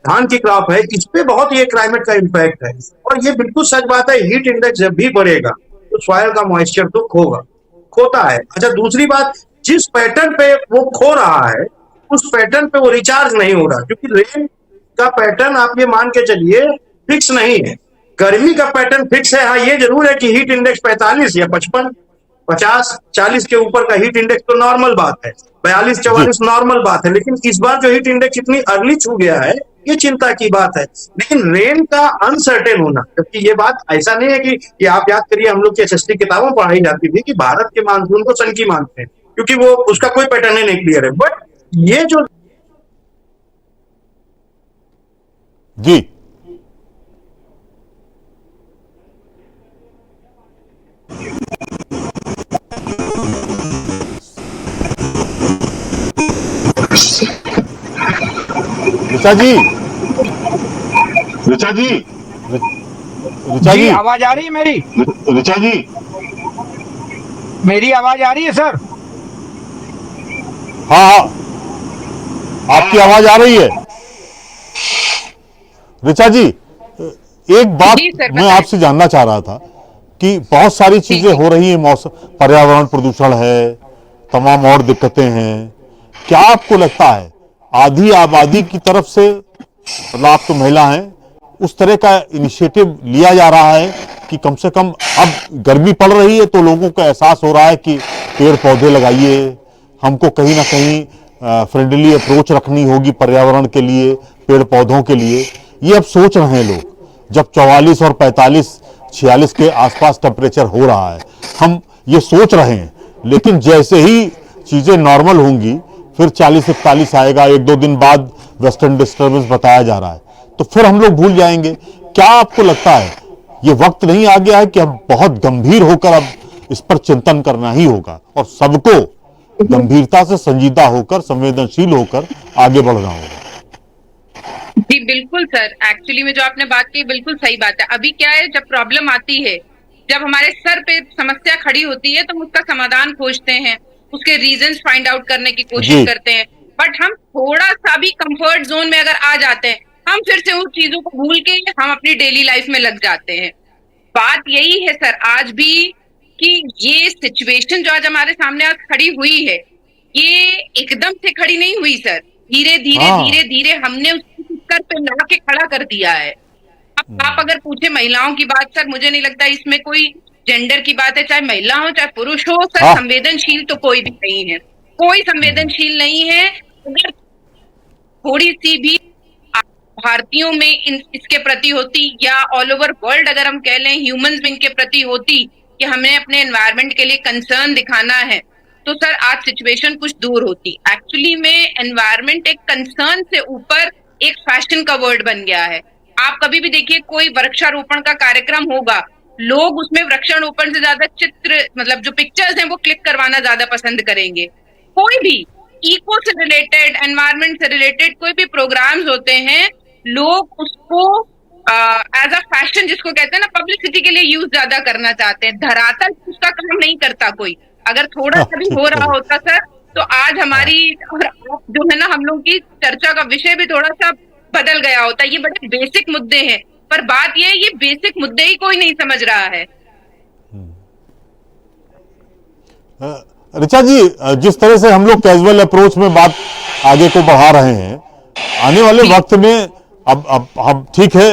Speaker 10: धान की क्रॉप है, इस पे बहुत ये क्लाइमेट का इम्पैक्ट है। और ये बिल्कुल सच बात है, हीट इंडेक्स जब भी बढ़ेगा तो सॉइल का मॉइस्चर तो खोता है। अच्छा, दूसरी बात, जिस पैटर्न पे वो खो रहा है उस पैटर्न पे वो रिचार्ज नहीं हो रहा, क्योंकि रेन का पैटर्न आप ये मान के चलिए फिक्स नहीं है। गर्मी का पैटर्न फिक्स है, हाँ ये जरूर है कि हीट इंडेक्स 45 या 55, 50, 40 के ऊपर का हीट इंडेक्स तो नॉर्मल बात है, 42-44 नॉर्मल बात है। लेकिन इस बार जो हीट इंडेक्स इतनी अर्ली छू गया है, ये चिंता की बात है। लेकिन रेन का अनसर्टेन होना, क्योंकि ये बात ऐसा नहीं है कि आप याद करिए, हम लोग की एसएसटी किताबों पढ़ाई जाती थी कि भारत के मानसून को सन की मानते हैं, क्योंकि वो उसका कोई पैटर्न ही नहीं क्लियर है। बट ये जो
Speaker 2: जी ऋचा जी, ऋचा जी, ऋचा जी,
Speaker 9: आवाज आ रही है मेरी?
Speaker 2: ऋचा जी,
Speaker 9: मेरी आवाज आ रही है सर?
Speaker 2: हाँ हाँ, आपकी आवाज आ रही है। ऋचा जी, एक बात मैं आपसे जानना चाह रहा था कि बहुत सारी चीजें हो रही हैं, मौसम, पर्यावरण प्रदूषण है, तमाम और दिक्कतें हैं, क्या आपको लगता है आधी आबादी की तरफ से, मतलब आप तो महिला हैं, उस तरह का इनिशिएटिव लिया जा रहा है कि कम से कम अब गर्मी पड़ रही है तो लोगों को एहसास हो रहा है कि पेड़ पौधे लगाइए, हमको कहीं ना कहीं फ्रेंडली अप्रोच रखनी होगी पर्यावरण के लिए, पेड़ पौधों के लिए, ये अब सोच रहे हैं लोग। जब 44 और 45-46 के आसपास टेम्परेचर हो रहा है, हम ये सोच रहे हैं, लेकिन जैसे ही चीजें नॉर्मल होंगी फिर 40-41 आएगा, 1-2 दिन बाद वेस्टर्न डिस्टर्बेंस बताया जा रहा है, तो फिर हम लोग भूल जाएंगे। क्या आपको लगता है ये वक्त नहीं आ गया है कि अब बहुत गंभीर होकर अब इस पर चिंतन करना ही होगा और सबको गंभीरता से संजीदा होकर, संवेदनशील होकर आगे बढ़ना होगा?
Speaker 11: जी बिल्कुल सर, एक्चुअली में जो आपने बात की बिल्कुल सही बात है। अभी क्या है, जब प्रॉब्लम आती है, जब हमारे सर पे समस्या खड़ी होती है, तो हम उसका समाधान खोजते हैं, उसके रीजंस फाइंड आउट करने की कोशिश करते हैं। बट हम थोड़ा सा भी कंफर्ट जोन में अगर आ जाते हैं, हम फिर से उन चीजों को भूल के हम अपनी डेली लाइफ में लग जाते हैं। बात यही है सर आज भी कि ये सिचुएशन जो आज हमारे सामने आज खड़ी हुई है, ये एकदम से खड़ी नहीं हुई सर, धीरे धीरे धीरे धीरे हमने उसको कर पे ला के खड़ा कर दिया है। अब आप अगर पूछे महिलाओं की बात सर, मुझे नहीं लगता इसमें कोई जेंडर की बात है, चाहे महिला हो चाहे पुरुष हो सर, संवेदनशील तो कोई भी नहीं है। कोई संवेदनशील नहीं है। अगर थोड़ी सी भी भारतीयों में इसके प्रति होती, या ऑल ओवर वर्ल्ड अगर हम कह लें ह्यूमंस में इनके प्रति होती कि हमें अपने एनवायरनमेंट के लिए कंसर्न दिखाना है, तो सर आज सिचुएशन कुछ दूर होती। एक्चुअली में एनवायरनमेंट एक कंसर्न से ऊपर एक फैशन का वर्ड बन गया है। आप कभी भी देखिए कोई वृक्षारोपण का कार्यक्रम होगा, लोग उसमें वृक्षारोपण से ज्यादा चित्र, मतलब जो पिक्चर्स हैं वो क्लिक करवाना ज्यादा पसंद करेंगे। कोई भी इको से रिलेटेड, एनवायरनमेंट से रिलेटेड कोई भी प्रोग्राम्स होते हैं, लोग उसको एज अ फैशन, जिसको कहते हैं ना, पब्लिसिटी के लिए यूज ज्यादा करना चाहते हैं। धरातल उसका काम नहीं करता कोई। अगर थोड़ा सा भी हो रहा होता सर, तो आज हमारी और जो है ना हम लोग की चर्चा का विषय भी थोड़ा सा बदल गया होता। ये बड़े बेसिक मुद्दे हैं, पर बात ये है ये बेसिक मुद्दे ही कोई नहीं समझ रहा है।
Speaker 2: ऋचा जी, जिस तरह से हम लोग कैजुअल अप्रोच में बात आगे को बढ़ा रहे हैं, आने वाले वक्त में अब ठीक है,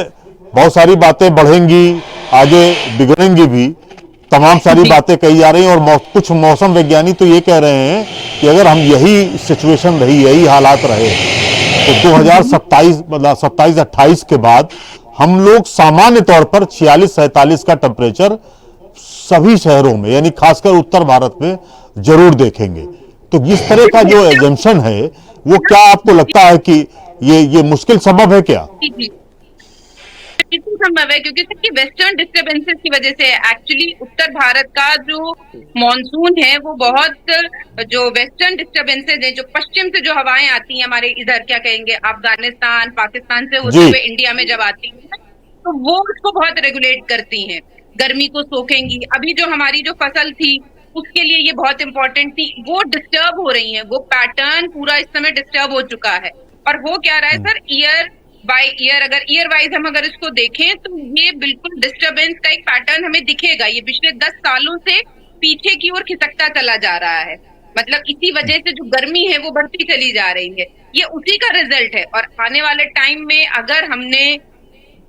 Speaker 2: बहुत सारी बातें बढ़ेंगी, आगे बिगड़ेंगी भी, तमाम सारी बातें कही जा रही हैं, और कुछ मौसम वैज्ञानिक तो ये कह रहे हैं कि अगर हम यही सिचुएशन रही, यही हालात रहे, तो 2027 मतलब 27-28 के बाद हम लोग सामान्य तौर पर 46-47 का टेम्परेचर सभी शहरों में, यानी खासकर उत्तर भारत में जरूर देखेंगे। तो इस तरह का जो एजम्पशन है, वो क्या आपको लगता है कि ये मुश्किल संभव है क्या?
Speaker 11: बिल्कुल संभव है, क्योंकि सबकी वेस्टर्न डिस्टर्बेंसेस की वजह से एक्चुअली उत्तर भारत का जो मॉनसून है वो बहुत, जो वेस्टर्न डिस्टर्बेंसेस है, जो पश्चिम से जो हवाएं आती हैं हमारे इधर, क्या कहेंगे, अफगानिस्तान पाकिस्तान से होते हुए इंडिया में जब आती है, तो वो उसको बहुत रेगुलेट करती हैं, गर्मी को सोखेंगी। अभी जो हमारी जो फसल थी उसके लिए ये बहुत इंपॉर्टेंट थी, वो डिस्टर्ब हो रही है। वो पैटर्न पूरा इस समय डिस्टर्ब हो चुका है। और हो क्या रहा है सर, ईयर बाय ईयर, अगर ईयर वाइज हम अगर इसको देखें तो ये बिल्कुल डिस्टर्बेंस का एक पैटर्न हमें दिखेगा। ये पिछले 10 सालों से पीछे की ओर खिसकता चला जा रहा है। मतलब इसी वजह से जो गर्मी है वो बढ़ती चली जा रही है, ये उसी का रिजल्ट है। और आने वाले टाइम में अगर हमने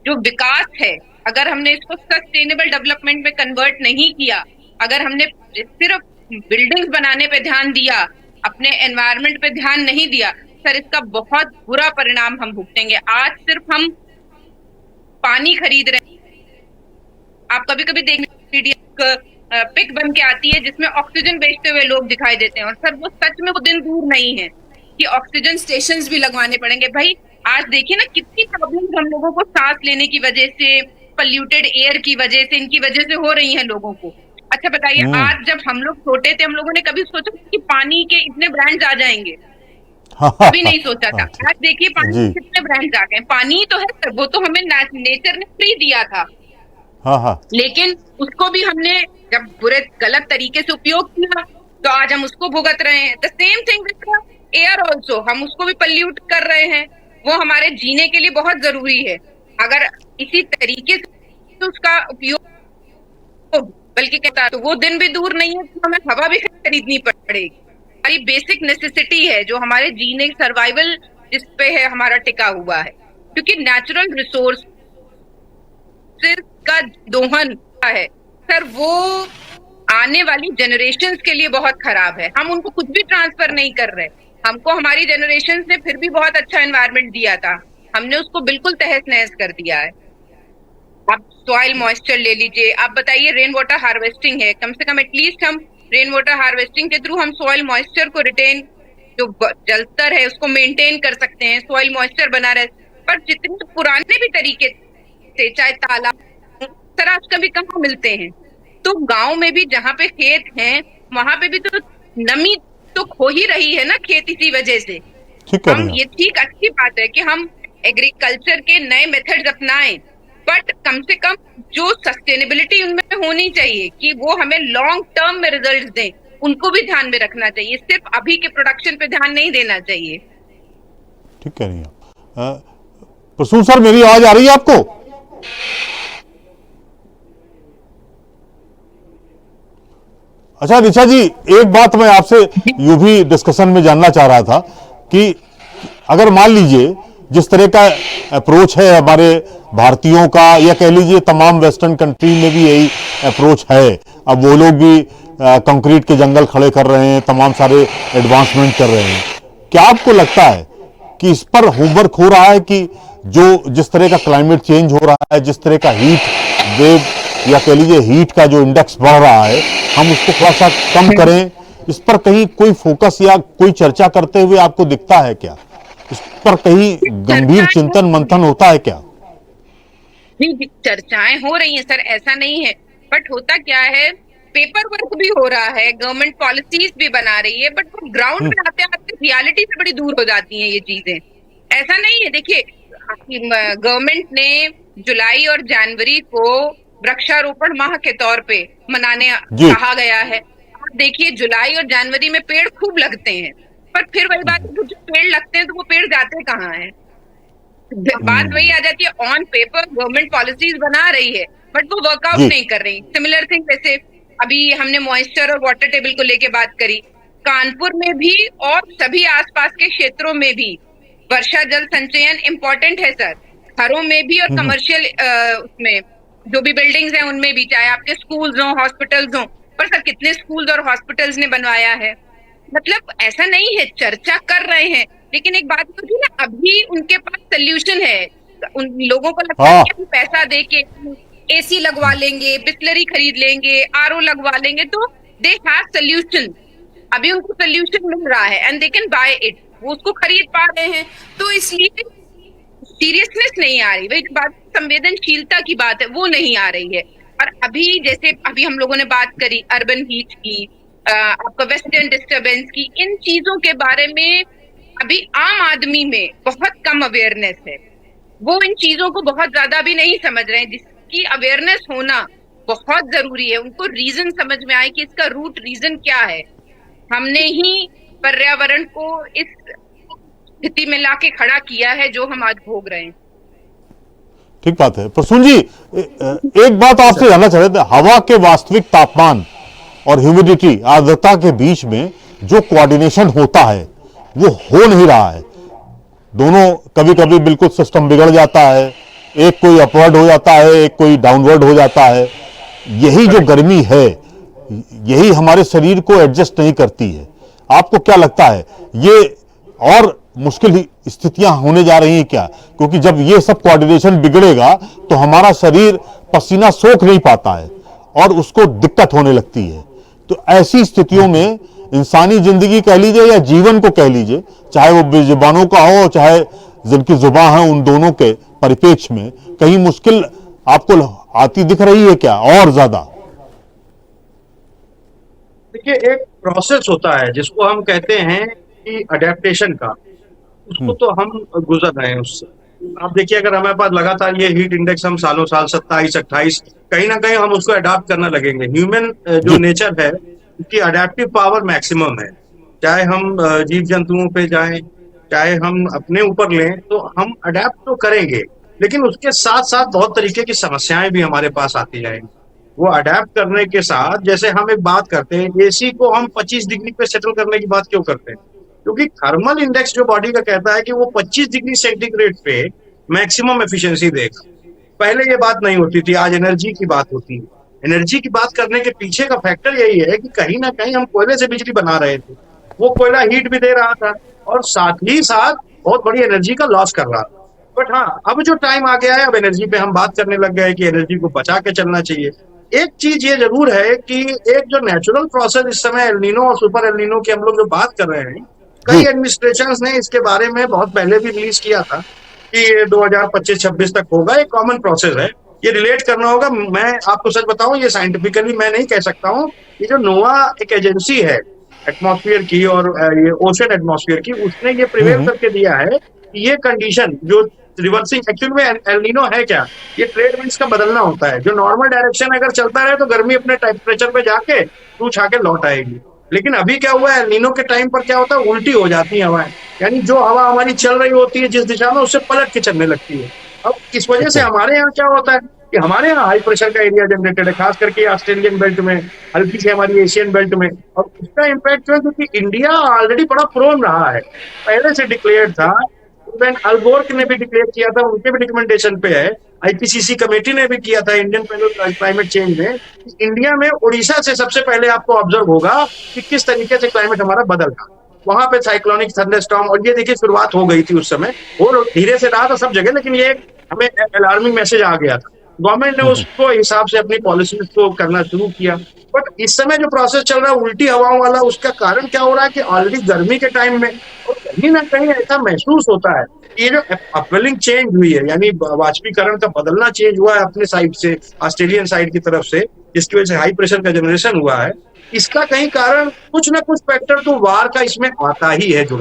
Speaker 11: जो विकास है, अगर हमने इसको सस्टेनेबल डेवलपमेंट में कन्वर्ट नहीं किया, अगर हमने सिर्फ बिल्डिंग्स बनाने पे ध्यान दिया, अपने एनवायरनमेंट पे ध्यान नहीं दिया, सर इसका बहुत बुरा परिणाम हम भुगतेंगे। आज सिर्फ हम पानी खरीद रहे हैं, आप कभी कभी देखिए पिक बन के आती है जिसमें ऑक्सीजन बेचते हुए लोग दिखाई देते हैं, और सर वो सच में वो दिन दूर नहीं है कि ऑक्सीजन स्टेशंस भी लगवाने पड़ेंगे। भाई आज देखिए ना कितनी प्रॉब्लम्स हम लोगों को सांस लेने की वजह से, पल्यूटेड एयर की वजह से, इनकी वजह से हो रही हैं लोगों को। अच्छा बताइए, आज जब हम लोग छोटे थे, हम लोगों ने कभी सोचा कि पानी के इतने ब्रांड्स आ जाएंगे? कभी नहीं सोचा था। आज देखिए पानी के कितने ब्रांड्स आ गए। पानी तो है सर, वो तो हमें नेचर ने फ्री दिया था, लेकिन उसको भी हमने जब बुरे गलत तरीके से उपयोग किया तो आज हम उसको भुगत रहे हैं। The same thing with air also, हम उसको भी पल्यूट कर रहे हैं। वो हमारे जीने के लिए बहुत जरूरी है। अगर इसी तरीके से उसका उपयोग बल्कि कहता तो वो दिन भी दूर नहीं है तो हमें हवा भी खरीदनी पड़ेगी। हमारी बेसिक नेसेसिटी है जो हमारे जीने, सर्वाइवल जिस पे है हमारा टिका हुआ है, क्योंकि नेचुरल रिसोर्स का दोहन है सर, वो आने वाली जनरेशन्स के लिए बहुत खराब है। हम उनको कुछ भी ट्रांसफर नहीं कर रहे। हमको हमारी जनरेशन ने फिर भी बहुत अच्छा एनवायरनमेंट दिया था, हमने उसको बिल्कुल तहस नहस कर दिया है। आप सॉइल मॉइस्चर ले लीजिए, आप बताइए रेन वाटर हार्वेस्टिंग है, कम से कम एटलीस्ट हम रेन वाटर हार्वेस्टिंग के थ्रू हम सॉइल मॉइस्चर को रिटेन, जो जलस्तर है उसको मेंटेन कर सकते हैं, सॉइल मॉइस्चर बना रहे। पर जितने पुराने भी तरीके से, चाहे तालाब सर आज कभी कहाँ मिलते हैं, तो गांव में भी जहाँ पे खेत हैं वहां पे भी तो नमी तो खो ही रही है ना खेत, इसी वजह से। हम ये ठीक अच्छी बात है कि हम एग्रीकल्चर के नए मेथड्स अपनाएं, बट कम से कम जो सस्टेनेबिलिटी उनमें होनी चाहिए कि वो हमें लॉन्ग टर्म में रिजल्ट्स दें, उनको भी ध्यान में रखना चाहिए। सिर्फ अभी के प्रोडक्शन पे ध्यान नहीं देना चाहिए।
Speaker 2: ठीक कह रही हैं प्रसून सर, मेरी आवाज आ रही है आपको? अच्छा ऋचा जी, एक बात मैं आपसे यूं भी डिस्कशन में जानना चाह रहा था कि अगर मान लीजिए जिस तरह का अप्रोच है हमारे भारतीयों का, या कह लीजिए तमाम वेस्टर्न कंट्री में भी यही अप्रोच है, अब वो लोग भी कंक्रीट के जंगल खड़े कर रहे हैं, तमाम सारे एडवांसमेंट कर रहे हैं। क्या आपको लगता है कि इस पर होमवर्क हो रहा है कि जिस तरह का क्लाइमेट चेंज हो रहा है, जिस तरह का हीट वेव या कह लीजिए हीट का जो इंडेक्स बढ़ रहा है, हम उसको थोड़ा सा कम करें, इस पर कहीं कोई फोकस या कोई चर्चा करते हुए आपको दिखता है क्या? इस पर कहीं गंभीर चिंतन मंथन होता है क्या?
Speaker 11: जी, चर्चाएं हो रही हैं सर, ऐसा नहीं है, बट होता क्या है, पेपर वर्क भी हो रहा है, गवर्नमेंट पॉलिसीज भी बना रही है, बट वो ग्राउंड पे आते आते रियलिटी से बड़ी दूर हो जाती हैं ये चीजें। ऐसा नहीं है, देखिए गवर्नमेंट ने जुलाई और जनवरी को वृक्षारोपण माह के तौर पे मनाने कहा गया है। आप देखिए जुलाई और जनवरी में पेड़ खूब लगते हैं, पर फिर वही बात, जो पेड़ लगते हैं तो वो पेड़ जाते कहाँ हैं? बात वही आ जाती है, ऑन पेपर गवर्नमेंट पॉलिसीज बना रही है बट वो वर्कआउट नहीं कर रही। सिमिलर थिंग, जैसे अभी हमने मॉइस्चर और वाटर टेबल को लेके बात करी, कानपुर में भी और सभी आसपास के क्षेत्रों में भी वर्षा जल संचयन इम्पोर्टेंट है सर, घरों में भी और कमर्शियल उसमें जो भी बिल्डिंग्स हैं उनमें भी, चाहे आपके स्कूल्स हो, हॉस्पिटल्स हो, पर सर कितने स्कूल्स और हॉस्पिटल्स ने बनवाया है? मतलब ऐसा नहीं है, चर्चा कर रहे हैं, लेकिन एक बात होती है ना, अभी उनके पास सोल्यूशन है। उन लोगों को लगता है कि हम पैसा दे के एसी लगवा लेंगे, बिस्लरी खरीद लेंगे, आरओ लगवा लेंगे, तो दे हैव सोल्यूशन। अभी उनको सोल्यूशन मिल रहा है and they can buy it, वो उसको खरीद पा रहे हैं, तो इसलिए सीरियसनेस नहीं आ रही। वही बात संवेदनशीलता की बात है, वो नहीं आ रही है। और अभी जैसे अभी हम लोगों ने बात करी अर्बन हीट की, आपका वेस्टर्न डिस्टर्बेंस की, इन चीजों के बारे में अभी आम आदमी में बहुत कम अवेयरनेस है, वो इन चीजों को बहुत ज्यादा भी नहीं समझ रहे हैं, जिसकी अवेयरनेस होना बहुत जरूरी है। उनको रीजन समझ में आए कि इसका रूट रीजन क्या है। हमने ही पर्यावरण को इस स्थिति में लाके खड़ा किया है जो हम आज भोग रहे हैं।
Speaker 2: ठीक बात है। प्रसून जी, एक बात आपसे जानना चाह रहे थे, हवा के वास्तविक तापमान और ह्यूमिडिटी, आर्द्रता के बीच में जो कोऑर्डिनेशन होता है वो हो नहीं रहा है। दोनों कभी कभी बिल्कुल सिस्टम बिगड़ जाता है, एक कोई अपवर्ड हो जाता है, एक कोई डाउनवर्ड हो जाता है। यही जो गर्मी है, यही हमारे शरीर को एडजस्ट नहीं करती है। आपको क्या लगता है, ये और मुश्किल स्थितियां होने जा रही हैं क्या? क्योंकि जब ये सब कोऑर्डिनेशन बिगड़ेगा तो हमारा शरीर पसीना सोख नहीं पाता है और उसको दिक्कत होने लगती है। तो ऐसी स्थितियों में इंसानी जिंदगी कह लीजिए या जीवन को कह लीजिए, चाहे वो बेजुबानों का हो चाहे जिनकी जुबान है, उन दोनों के परिप्रेक्ष्य में कहीं मुश्किल आपको आती दिख रही है क्या और ज्यादा?
Speaker 10: देखिए, एक प्रोसेस होता है जिसको हम कहते हैं कि अडेप्टेशन का, उसको तो हम गुजर रहे हैं उससे। आप देखिए, अगर हमारे पास लगातार ये हीट इंडेक्स हम सालों साल 27-28, कहीं ना कहीं हम उसको अडॉप्ट करना लगेंगे। ह्यूमन जो नेचर है उसकी अडेप्टिव पावर मैक्सिमम है, चाहे हम जीव जंतुओं पे जाएं, चाहे हम अपने ऊपर लें, तो हम अडेप्ट तो करेंगे, लेकिन उसके साथ साथ बहुत तरीके की समस्याएं भी हमारे पास आती जाएंगी। वो अडेप्ट करने के साथ, जैसे हम एक बात करते हैं, एसी को हम 25 डिग्री पे सेटल करने की बात क्यों करते हैं? क्योंकि थर्मल इंडेक्स जो बॉडी का कहता है कि वो 25 डिग्री सेंटीग्रेड पे मैक्सिमम एफिशिएंसी देगा। पहले ये बात नहीं होती थी, आज एनर्जी की बात होती है। एनर्जी की बात करने के पीछे का फैक्टर यही है कि कहीं ना कहीं हम कोयले से बिजली बना रहे थे, वो कोयला हीट भी दे रहा था और साथ ही साथ बहुत बड़ी एनर्जी का लॉस कर रहा था। बट हाँ, अब जो टाइम आ गया है, अब एनर्जी पे हम बात करने लग गए कि एनर्जी को बचा के चलना चाहिए। एक चीज ये जरूर है कि एक जो नेचुरल प्रोसेस इस समय एल नीनो और सुपर एल नीनो की हम लोग जो बात कर रहे हैं, कई एडमिनिस्ट्रेशंस ने इसके बारे में बहुत पहले भी रिलीज किया था कि 2025-26 तक होगा। एक कॉमन प्रोसेस है, ये रिलेट करना होगा। मैं आपको सच बताऊं, ये साइंटिफिकली मैं नहीं कह सकता हूं। ये जो नोवा एक एजेंसी है एटमॉस्फेयर की और ये ओशन एटमॉस्फेयर की, उसने ये प्रिवेल करके दिया है कि ये कंडीशन जो रिवर्सिंग, एक्चुअल में एल नीनो है क्या, ये ट्रेड विंड्स का बदलना होता है। जो नॉर्मल डायरेक्शन अगर चलता रहे तो गर्मी अपने टेम्परेचर पे जाके तू छा के लौट आएगी। लेकिन अभी क्या हुआ है, एल नीनो के टाइम पर क्या होता है, उल्टी हो जाती है हवाएं, यानी जो हवा हमारी चल रही होती है जिस दिशा में, उससे पलट के चलने लगती है। अब इस वजह से हमारे यहाँ क्या होता है कि हमारे यहाँ हाई प्रेशर का एरिया जनरेटेड है, खास करके ऑस्ट्रेलियन बेल्ट में, हल्की से हमारी एशियन बेल्ट में। और उसका इम्पैक्ट है क्योंकि इंडिया ऑलरेडी बड़ा प्रोन रहा है, पहले से डिक्लेयर था, अल गोर ने भी डिक्लेयर किया था, उनके भी रिकमेंडेशन पे है आईपीसीसी कमेटी ने भी किया था इंडियन पैनल क्लाइमेट चेंज में। इंडिया में उड़ीसा से सबसे पहले आपको ऑब्जर्व होगा कि किस तरीके से क्लाइमेट हमारा बदल रहा, वहां पे साइक्लोनिक थंडरस्टॉर्म, और ये देखिए शुरुआत हो गई थी उस समय, और धीरे से रहा था सब जगह, लेकिन ये हमें अलार्मिंग मैसेज आ गया था। गवर्नमेंट ने उसको हिसाब से अपनी पॉलिसी को करना शुरू किया। बट इस समय जो प्रोसेस चल रहा है उल्टी हवाओं वाला, उसका कारण क्या हो रहा है कि ऑलरेडी गर्मी के टाइम में, और कहीं ना कहीं ऐसा महसूस होता है ये जो अपवेलिंग चेंज हुई है, यानी वाष्पीकरण का बदलना चेंज हुआ है अपने साइड से, ऑस्ट्रेलियन साइड की तरफ से, जिसकी वजह से हाई प्रेशर का जनरेशन हुआ है। इसका कहीं कारण कुछ ना कुछ फैक्टर तो वार का इसमें आता ही है जुड़,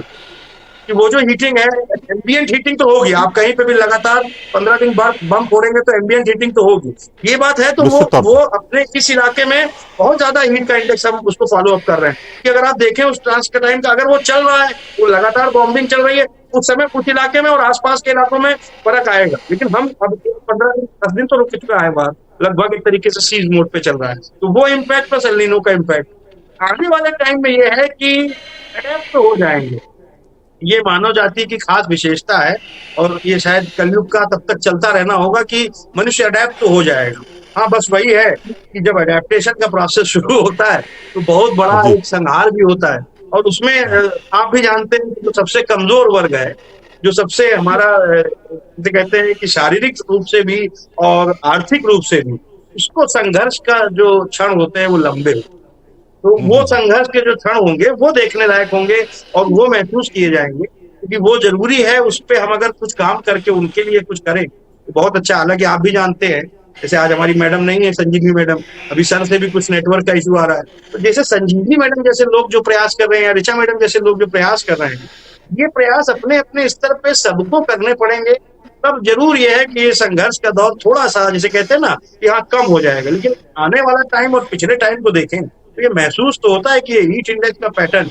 Speaker 10: कि वो जो हीटिंग है, एम्बिएंट हीटिंग तो होगी, आप कहीं पे भी लगातार 15 दिन बाद बम फोड़ेंगे तो एम्बिएंट हीटिंग तो होगी, ये बात है। तो वो अपने इस इलाके में बहुत ज्यादा हीट का इंडेक्स हम उसको फॉलो अप कर रहे हैं, कि अगर आप देखें उस ट्रांस का टाइम का, अगर वो चल रहा है, वो लगातार बॉम्बिंग चल रही है, उस समय कुछ इलाके में और आसपास के इलाकों में फर्क आएगा। लेकिन हम अब 15 दिन 10 दिन तो रुक चुका है बाहर, लगभग एक तरीके से सीज मोड पे चल रहा है, तो वो इम्पैक्ट प्लस एल नीनो का इम्पैक्ट आने वाले टाइम में ये है कि अडेप्ट हो जाएंगे। ये मानव जाति की खास विशेषता है, और ये शायद कलयुग का तब तक चलता रहना होगा कि मनुष्य अडेप्ट तो हो जाएगा। हाँ, बस वही है कि जब अडेप्टेशन का प्रोसेस शुरू होता है तो बहुत बड़ा एक संहार भी होता है, और उसमें आप भी जानते हैं जो सबसे कमजोर वर्ग है, जो सबसे हमारा कहते हैं कि शारीरिक रूप से भी और आर्थिक रूप से भी, उसको संघर्ष का जो क्षण होते हैं वो लंबे होते हैं। तो वो संघर्ष के जो क्षण होंगे वो देखने लायक होंगे, और वो महसूस किए जाएंगे, क्योंकि वो जरूरी है। उस पर हम अगर कुछ काम करके उनके लिए कुछ करें तो बहुत अच्छा। हालांकि आप भी जानते हैं, जैसे आज हमारी मैडम नहीं है, संजीवनी मैडम, अभी सर से भी कुछ नेटवर्क का इशू आ रहा है, तो जैसे संजीवनी मैडम जैसे लोग जो प्रयास कर रहे हैं, या ऋचा मैडम जैसे लोग जो प्रयास कर रहे हैं, ये प्रयास अपने अपने स्तर पे सबको करने पड़ेंगे। तब जरूर ये है कि ये संघर्ष का दौर थोड़ा सा, जैसे कहते हैं ना, कि हाँ कम हो जाएगा। लेकिन आने वाला टाइम और पिछले टाइम को देखें तो ये महसूस तो होता है कि ये हीट इंडेक्स का पैटर्न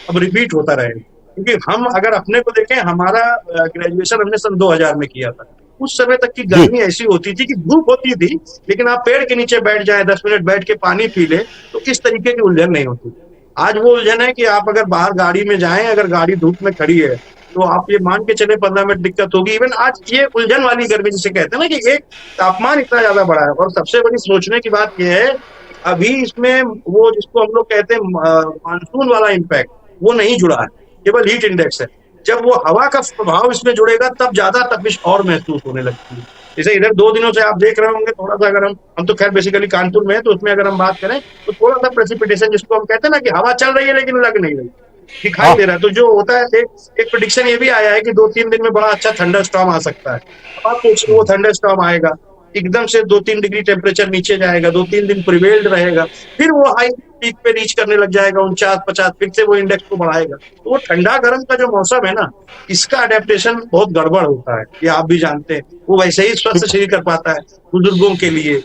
Speaker 10: अब रिपीट होता रहेगा। क्योंकि हम अगर अपने को देखें, हमारा ग्रेजुएशन हमने सन 2000 में किया था, उस समय तक की गर्मी ऐसी होती थी कि धूप होती थी, लेकिन आप पेड़ के नीचे बैठ जाए, 10 मिनट बैठ के पानी पी ले, तो इस तरीके की उलझन नहीं होती। आज वो उलझन है कि आप अगर बाहर गाड़ी में जाएं, अगर गाड़ी धूप में खड़ी है तो आप ये मान के चले 15 मिनट दिक्कत होगी। इवन आज ये उलझन वाली गर्मी जिसे कहते हैं ना, कि एक तापमान इतना ज्यादा बढ़ा है, और सबसे बड़ी सोचने की बात यह है अभी इसमें वो जिसको हम लोग कहते हैं मानसून वाला इम्पैक्ट, वो नहीं जुड़ा है, केवल हीट इंडेक्स है। जब वो हवा का प्रभाव इसमें जुड़ेगा तब ज्यादा तपिश और महसूस होने लगती है। जैसे इधर 2 दिनों से आप देख रहे होंगे, थोड़ा सा अगर हम तो खैर बेसिकली कानपुर में है, तो उसमें अगर हम बात करें तो थोड़ा सा प्रेसिपिटेशन, जिसको हम कहते हैं ना कि हवा चल रही है लेकिन लग नहीं रही, दिखाई दे रहा है। तो जो होता है, एक प्रेडिक्शन ये भी आया है कि 2-3 दिन में बड़ा अच्छा थंडर स्टॉर्म आ सकता है। अब वो थंडर स्टॉर्म आएगा, एकदम से 2-3 डिग्री टेम्परेचर नीचे जाएगा, 2-3 दिन प्रिवेल्ड रहेगा, फिर वो हाई पीक पे रीच करने लग जाएगा 49-50, फिर से वो इंडेक्स को बढ़ाएगा। तो वो ठंडा गर्म का जो मौसम है ना, इसका अडेप्टेशन बहुत गड़बड़ होता है, ये आप भी जानते हैं। वो वैसे ही स्वस्थ शरीर कर पाता है बुजुर्गों के लिए,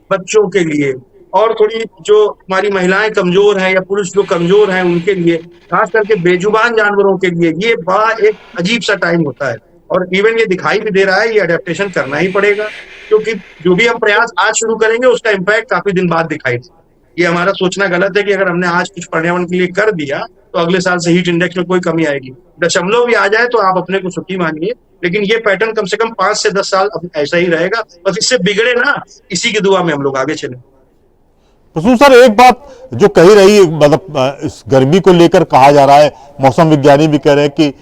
Speaker 10: बच्चों के लिए, और थोड़ी जो हमारी महिलाएं कमजोर हैं या पुरुष जो कमजोर हैं उनके लिए, खास करके बेजुबान जानवरों के लिए, ये बड़ा एक अजीब सा टाइम होता है। और इवन ये दिखाई भी दे रहा है, ये अडेप्टेशन करना ही पड़ेगा, क्योंकि जो भी हम प्रयास आज शुरू करेंगे उसका इम्पैक्ट काफी दिन बाद दिखाई देगा। ये हमारा सोचना गलत है कि अगर हमने आज कुछ पर्यावरण के लिए कर दिया तो अगले साल से हीट इंडेक्स में कोई कमी आएगी। दशमलव भी आ जाए तो आप अपने को सुखी मानिए, लेकिन ये पैटर्न कम से कम 5 से 10 साल अब ऐसा ही रहेगा। बस इससे बिगड़े ना, इसी की दुआ में हम लोग आगे चले।
Speaker 2: प्रसून सर, एक बात जो कही रही, मतलब इस गर्मी को लेकर कहा जा रहा है, मौसम विज्ञानी भी कह रहे हैं कि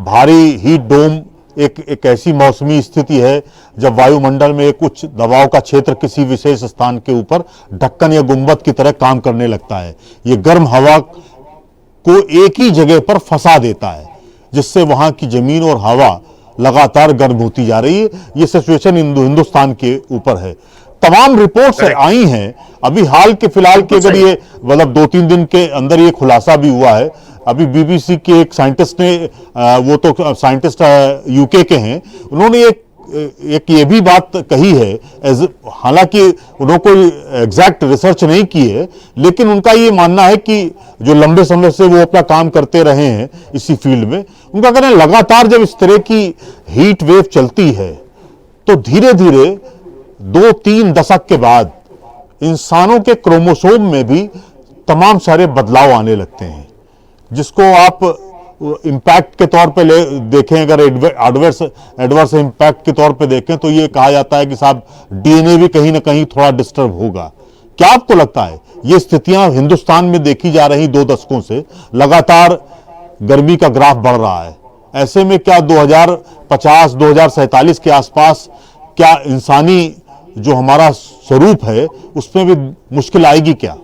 Speaker 2: भारी हीट डोम एक ऐसी मौसमी स्थिति है जब वायुमंडल में एक उच्च दबाव का क्षेत्र किसी विशेष स्थान के ऊपर ढक्कन या गुंबद की तरह काम करने लगता है। ये गर्म हवा को एक ही जगह पर फंसा देता है, जिससे वहां की जमीन और हवा लगातार गर्म होती जा रही है। ये सिचुएशन हिंदुस्तान के ऊपर है। तमाम रिपोर्ट्स आई हैं अभी हाल के फिलहाल के, अगर ये मतलब 2-3 दिन के अंदर ये खुलासा भी हुआ है। अभी बीबीसी के एक साइंटिस्ट ने, वो तो साइंटिस्ट यूके के हैं, उन्होंने एक ये भी बात कही है, हालांकि उन्होंने कोई एग्जैक्ट रिसर्च नहीं की है, लेकिन उनका ये मानना है कि जो लंबे समय से वो अपना काम करते रहे हैं इसी फील्ड में, उनका कहना है लगातार जब इस तरह की हीट वेव चलती है तो धीरे धीरे 2-3 दशक के बाद इंसानों के क्रोमोसोम में भी तमाम सारे बदलाव आने लगते हैं, जिसको आप इम्पैक्ट के तौर पे देखें, अगर एडवर्स इम्पैक्ट के तौर पे देखें तो ये कहा जाता है कि साहब डीएनए भी कहीं ना कहीं थोड़ा डिस्टर्ब होगा। क्या आपको लगता है ये स्थितियां हिंदुस्तान में देखी जा रही 2 दशकों से, लगातार गर्मी का ग्राफ बढ़ रहा है, ऐसे में क्या 2050 2047 के आसपास क्या इंसानी जो हमारा स्वरूप है उसमें भी मुश्किल आएगी क्या?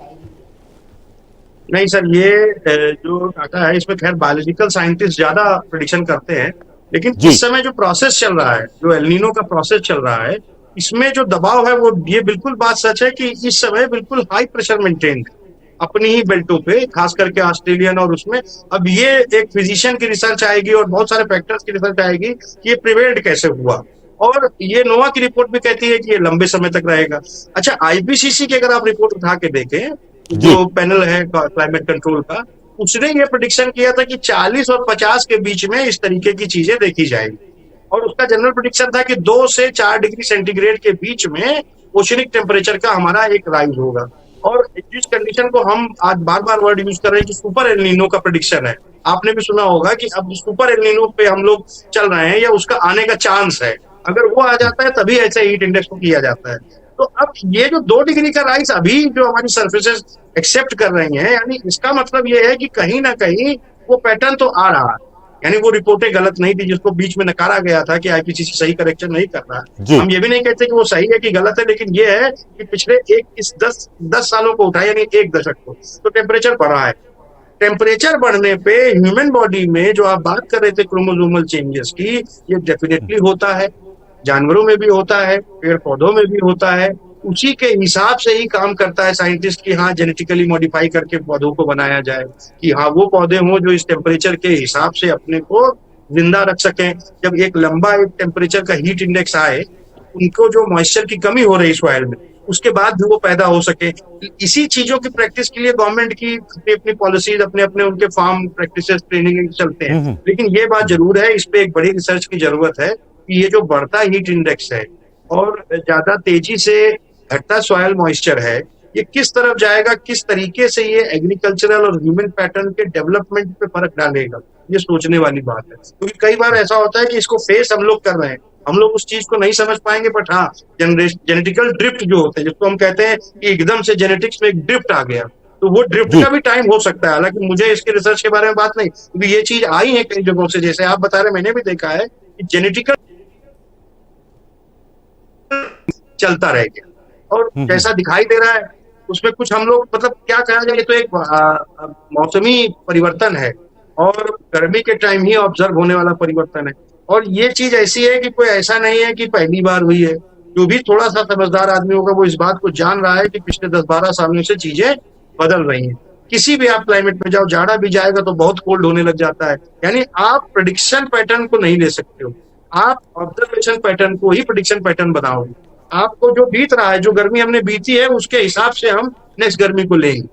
Speaker 10: नहीं सर, ये जो डाटा है इसमें खैर बायोलॉजिकल साइंटिस्ट ज्यादा प्रिडिक्शन करते हैं, लेकिन इस समय जो प्रोसेस चल रहा है, जो एल नीनो का प्रोसेस चल रहा है, इसमें जो दबाव है वो ये बिल्कुल बात सच है कि इस समय बिल्कुल हाई प्रेशर मेंटेन है अपनी ही बेल्टों पे, खास करके ऑस्ट्रेलियन और उसमें। अब ये एक फिजिशियन की रिसर्च आएगी और बहुत सारे फैक्टर्स की रिसर्च आएगी कि ये प्रिवेल्ड कैसे हुआ, और ये नोवा की रिपोर्ट भी कहती है कि ये लंबे समय तक रहेगा। अच्छा, आईपीसीसी की अगर आप रिपोर्ट उठा के देखें, जो पैनल है क्लाइमेट कंट्रोल का, उसने ये प्रेडिक्शन किया था कि 40 और 50 के बीच में इस तरीके की चीजें देखी जाएंगी, और उसका जनरल प्रेडिक्शन था कि 2 से 4 डिग्री सेंटीग्रेड के बीच में ओशनिक टेम्परेचर का हमारा एक राइज होगा। और जिस कंडीशन को हम आज बार बार वर्ड यूज कर रहे हैं कि सुपर एल नीनो का प्रेडिक्शन है, आपने भी सुना होगा कि अब सुपर एल नीनो पे हम लोग चल रहे हैं या उसका आने का चांस है। अगर वो आ जाता है तभी ऐसे हीट इंडेक्स को किया जाता है। तो अब ये जो 2 डिग्री का राइज अभी जो हमारी सर्फेसेस एक्सेप्ट कर रही हैं, यानी इसका मतलब ये है कि कहीं ना कहीं वो पैटर्न तो आ रहा है, यानी वो रिपोर्टें गलत नहीं थी जिसको बीच में नकारा गया था कि आईपीसीसी सही करेक्शन नहीं कर रहा है। हम ये भी नहीं कहते कि वो सही है कि गलत है, लेकिन ये है कि पिछले 10 सालों को उठाए, यानी 1 दशक को, तो टेम्परेचर बढ़ा है। टेम्परेचर बढ़ने पे ह्यूमन बॉडी में जो आप बात कर रहे थे क्रोमोसोमल चेंजेस की, ये डेफिनेटली होता है, जानवरों में भी होता है, पेड़ पौधों में भी होता है। उसी के हिसाब से ही काम करता है साइंटिस्ट कि हाँ जेनेटिकली मॉडिफाई करके पौधों को बनाया जाए, कि हाँ वो पौधे हों जो इस टेम्परेचर के हिसाब से अपने को जिंदा रख सकें। जब एक लंबा एक टेम्परेचर का हीट इंडेक्स आए, उनको जो मॉइस्चर की कमी हो रही है सॉइल में, उसके बाद भी वो पैदा हो सके। इसी चीजों की प्रैक्टिस के लिए गवर्नमेंट की अपनी अपनी पॉलिसीज, अपने अपने उनके फार्म प्रैक्टिसेस, ट्रेनिंग चलते हैं। लेकिन ये बात जरूर है, इस पे एक बड़ी रिसर्च की जरूरत है कि ये जो बढ़ता हीट इंडेक्स है और ज्यादा तेजी से घटता सॉइल मॉइस्चर है, ये किस तरफ जाएगा, किस तरीके से ये एग्रीकल्चरल और ह्यूमन पैटर्न के डेवलपमेंट पे फर्क डालेगा, ये सोचने वाली बात है। क्योंकि कई बार ऐसा होता है कि इसको फेस हम लोग कर रहे हैं, हम लोग उस चीज को नहीं समझ पाएंगे, बट हाँ जेनेटिकल ड्रिफ्ट जो होते हैं, जिसको हम कहते हैं कि एकदम से जेनेटिक्स में एक ड्रिफ्ट आ गया, तो वो ड्रिफ्ट का भी टाइम हो सकता है। हालांकि मुझे इसके रिसर्च के बारे में बात नहीं, क्योंकि ये चीज आई है कई जगहों से, जैसे आप बता रहे, मैंने भी देखा है कि जेनेटिकल चलता रह गया और जैसा दिखाई दे रहा है उसमें कुछ हम लोग, मतलब क्या कहा जाए, तो एक मौसमी परिवर्तन है और गर्मी के टाइम ही ऑब्जर्व होने वाला परिवर्तन है। और ये चीज ऐसी है कि कोई ऐसा नहीं है कि पहली बार हुई है। जो भी थोड़ा सा समझदार आदमी होगा वो इस बात को जान रहा है कि पिछले 10-12 सालों से चीजें बदल रही हैं। किसी भी आप क्लाइमेट में जाओ, जाड़ा भी जाएगा तो बहुत कोल्ड होने लग जाता है। यानी आप प्रेडिक्शन पैटर्न को नहीं ले सकते हो, आप ऑब्जर्वेशन पैटर्न को ही प्रेडिक्शन पैटर्न बनाओगे। आपको जो बीत रहा है, जो गर्मी हमने बीती है, उसके हिसाब से हम नेक्स्ट गर्मी को लेंगे।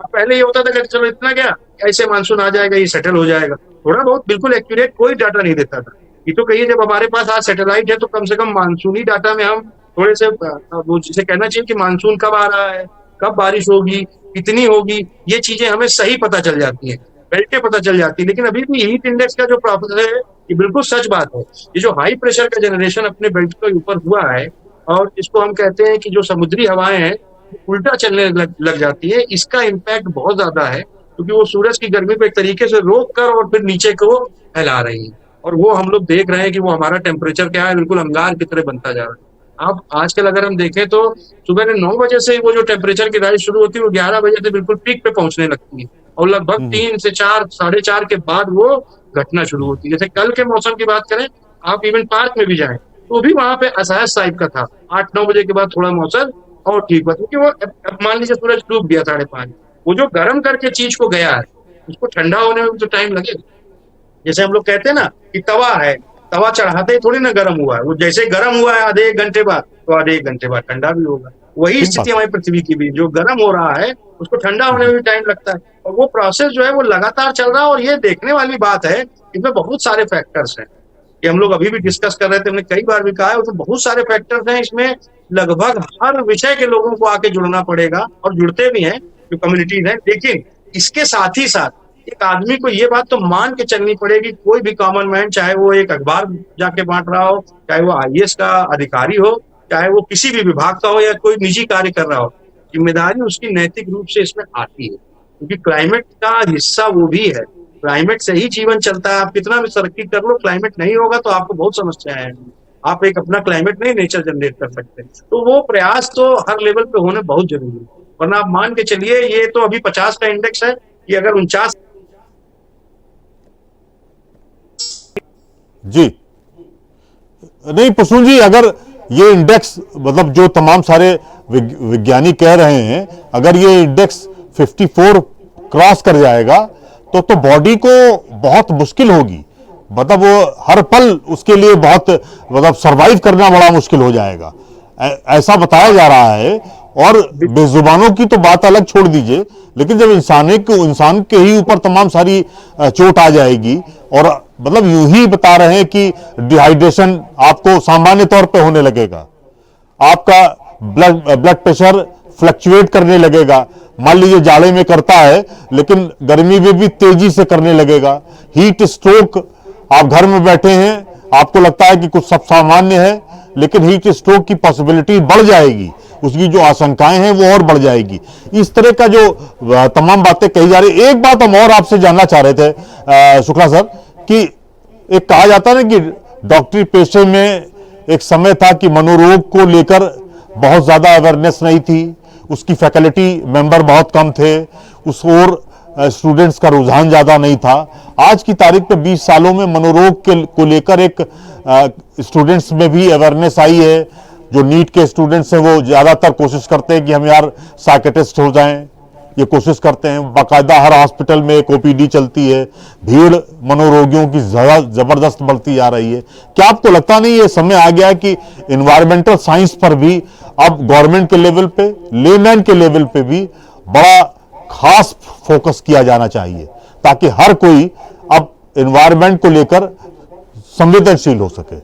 Speaker 10: पहले ये होता था कि चलो इतना क्या, ऐसे मानसून आ जाएगा, ये सेटल हो जाएगा, थोड़ा बहुत बिल्कुल एक्यूरेट कोई डाटा नहीं देता था। ये तो कहिए जब हमारे पास आज सैटेलाइट है तो कम से कम मानसूनी डाटा में हम थोड़े से वो जिसे कहना चाहिए कि मानसून कब आ रहा है, कब बारिश होगी, कितनी होगी, ये चीजें हमें सही पता चल जाती है, बेल्टें पता चल जाती है। लेकिन अभी भी हीट इंडेक्स का जो प्रोसेस है, ये बिल्कुल सच बात है। ये जो हाई प्रेशर का जनरेशन अपने बेल्ट के ऊपर हुआ है और इसको हम कहते हैं कि जो समुद्री हवाएं हैं उल्टा चलने लग जाती है, इसका इम्पैक्ट बहुत ज्यादा है, क्योंकि वो सूरज की गर्मी को एक तरीके से रोक कर और फिर नीचे को फैला रही है। और वो हम लोग देख रहे हैं कि वो हमारा टेम्परेचर क्या है, बिल्कुल अंगार की तरह बनता जा रहा है। अब आजकल अगर हम देखें तो सुबह 9 बजे से वो जो टेम्परेचर की राइज शुरू होती है वो 11 बजे से बिल्कुल पीक पे पहुंचने लगती है और लगभग 3 से 4, 4:30 के बाद वो घटना शुरू होती है। जैसे कल के मौसम की बात करें, आप इवन पार्क में भी जाएं तो भी वहां पे असहज टाइप का था। 8-9 बजे के बाद थोड़ा मौसम और ठीक हुआ, क्योंकि वो अब मान लीजिए सूरज डूब गया 5:30, वो जो गर्म करके चीज को गया है उसको ठंडा होने में तो टाइम लगेगा। जैसे हम लोग कहते हैं ना कि तवा है, तवा चढ़ाते ही थोड़ी ना गर्म हुआ है, वो जैसे गर्म हुआ है आधे 1 घंटे बाद तो आधे 1 घंटे बाद ठंडा भी होगा। वही स्थिति हमारी पृथ्वी की भी, जो गर्म हो रहा है उसको ठंडा होने में भी टाइम लगता है और वो प्रोसेस जो है वो लगातार चल रहा है। और ये देखने वाली बात है, इसमें बहुत सारे फैक्टर्स हैं कि हम लोग अभी भी डिस्कस कर रहे थे, हमने कई बार भी कहा है, उसमें बहुत सारे फैक्टर्स हैं। इसमें लगभग हर विषय के लोगों को आके जुड़ना पड़ेगा और जुड़ते भी हैं जो कम्युनिटीज हैं। लेकिन इसके साथ ही साथ एक आदमी को ये बात तो मान के चलनी पड़ेगी, कोई भी कॉमन मैन, चाहे वो एक अखबार जाके बांट रहा हो, चाहे वो आईएएस का अधिकारी हो, चाहे वो किसी भी विभाग का हो या कोई निजी कार्य कर रहा हो, जिम्मेदारी उसकी नैतिक रूप से इसमें आती है, क्योंकि क्लाइमेट का हिस्सा वो भी है। क्लाइमेट से ही जीवन चलता है। आप कितना भी तरक्की कर लो, क्लाइमेट नहीं होगा तो आपको बहुत समस्याएं आएंगी। आप एक अपना क्लाइमेट नहीं नेचर जनरेट कर सकते। तो वो प्रयास तो हर लेवल पे होने बहुत जरूरी है, वरना आप मान के चलिए ये तो अभी 50 का इंडेक्स है, ये अगर 49
Speaker 2: जी नहीं प्रसून जी, अगर ये इंडेक्स मतलब जो तमाम सारे वैज्ञानिक कह रहे हैं, अगर ये इंडेक्स 54 क्रॉस कर जाएगा तो बॉडी को बहुत मुश्किल होगी, मतलब वो हर पल उसके लिए बहुत मतलब सरवाइव करना बड़ा मुश्किल हो जाएगा, ऐसा बताया जा रहा है। और बेजुबानों की तो बात अलग छोड़ दीजिए, लेकिन जब इंसान के ही ऊपर तमाम सारी चोट आ जाएगी, और मतलब यूं ही बता रहे हैं कि डिहाइड्रेशन आपको सामान्य तौर पे होने लगेगा, आपका ब्लड प्रेशर फ्लक्चुएट करने लगेगा, मान लीजिए जाड़े में करता है लेकिन गर्मी में भी तेजी से करने लगेगा, हीट स्ट्रोक, आप घर में बैठे हैं, आपको लगता है कि कुछ सब सामान्य है, लेकिन हीट स्ट्रोक की पॉसिबिलिटी बढ़ जाएगी, उसकी जो आशंकाएं हैं वो और बढ़ जाएगी। इस तरह का जो तमाम बातें कही जा रही। एक बात हम और आपसे जानना चाह रहे थे शुक्ला सर, कि एक कहा जाता है ना कि डॉक्टरी पेशे में एक समय था कि मनोरोग को लेकर बहुत ज्यादा अवेयरनेस नहीं थी, उसकी फैकल्टी मेंबर बहुत कम थे, उस ओर स्टूडेंट्स का रुझान ज्यादा नहीं था। आज की तारीख पे 20 सालों में मनोरोग को लेकर एक स्टूडेंट्स में भी अवेयरनेस आई है। जो नीट के स्टूडेंट्स हैं वो ज्यादातर कोशिश करते हैं कि हम यार साइकियाट्रिस्ट हो जाएं, ये कोशिश करते हैं। बाकायदा हर हॉस्पिटल में एक ओपीडी चलती है, भीड़ मनोरोगियों की जबरदस्त बढ़ती जा रही है। क्या आपको लगता नहीं ये समय आ गया है कि इन्वायरमेंटल साइंस पर भी अब गवर्नमेंट के लेवल पे, लेमैन के लेवल पे भी बड़ा खास फोकस किया जाना चाहिए, ताकि हर कोई अब एनवायरनमेंट को लेकर संवेदनशील हो सके?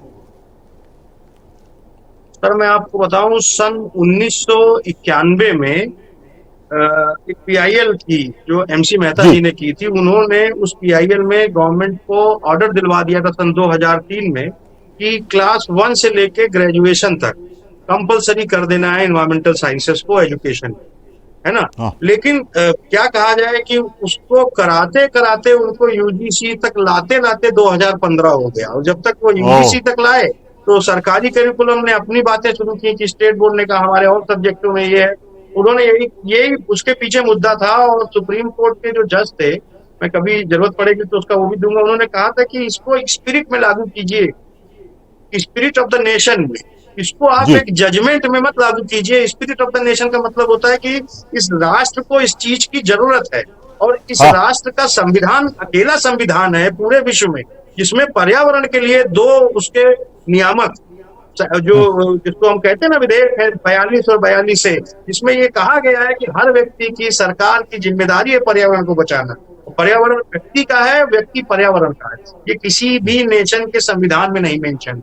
Speaker 10: सर मैं आपको बताऊं, सन 1991 में एक पीआईएल की जो एमसी मेहता जी ने की थी, उन्होंने उस पीआईएल में गवर्नमेंट को ऑर्डर दिलवा दिया था सन 2003 में कि क्लास 1 से लेके ग्रेजुएशन तक कंपलसरी कर देना है एनवायरमेंटल साइंसेस को एजुकेशन, है ना। लेकिन क्या कहा जाए कि उसको कराते कराते उनको यूजीसी तक लाते लाते 2015 हो गया, और जब तक वो यूजीसी तक लाए तो सरकारी करिकुलम ने अपनी बातें शुरू की कि स्टेट बोर्ड ने कहा हमारे और सब्जेक्टों में ये है। उन्होंने यही उसके पीछे मुद्दा था, और सुप्रीम कोर्ट के जो जज थे, मैं कभी जरूरत पड़ेगी तो उसका वो भी दूंगा, उन्होंने कहा था कि इसको स्पिरिट में लागू कीजिए, स्पिरिट ऑफ द नेशन में, इसको आप एक जजमेंट में मत लागू कीजिए। स्पिरिट ऑफ द नेशन का मतलब होता है कि इस राष्ट्र को इस चीज की जरूरत है, और इस राष्ट्र का संविधान अकेला संविधान है पूरे विश्व में जिसमें पर्यावरण के लिए 2 उसके नियामक, जो जिसको हम कहते हैं ना विधेयक है 42 और 42 से, जिसमें ये कहा गया है कि हर व्यक्ति की, सरकार की जिम्मेदारी है पर्यावरण को बचाना। पर्यावरण व्यक्ति का है, व्यक्ति पर्यावरण का है, ये किसी भी नेशन के संविधान में नहीं मेंशन,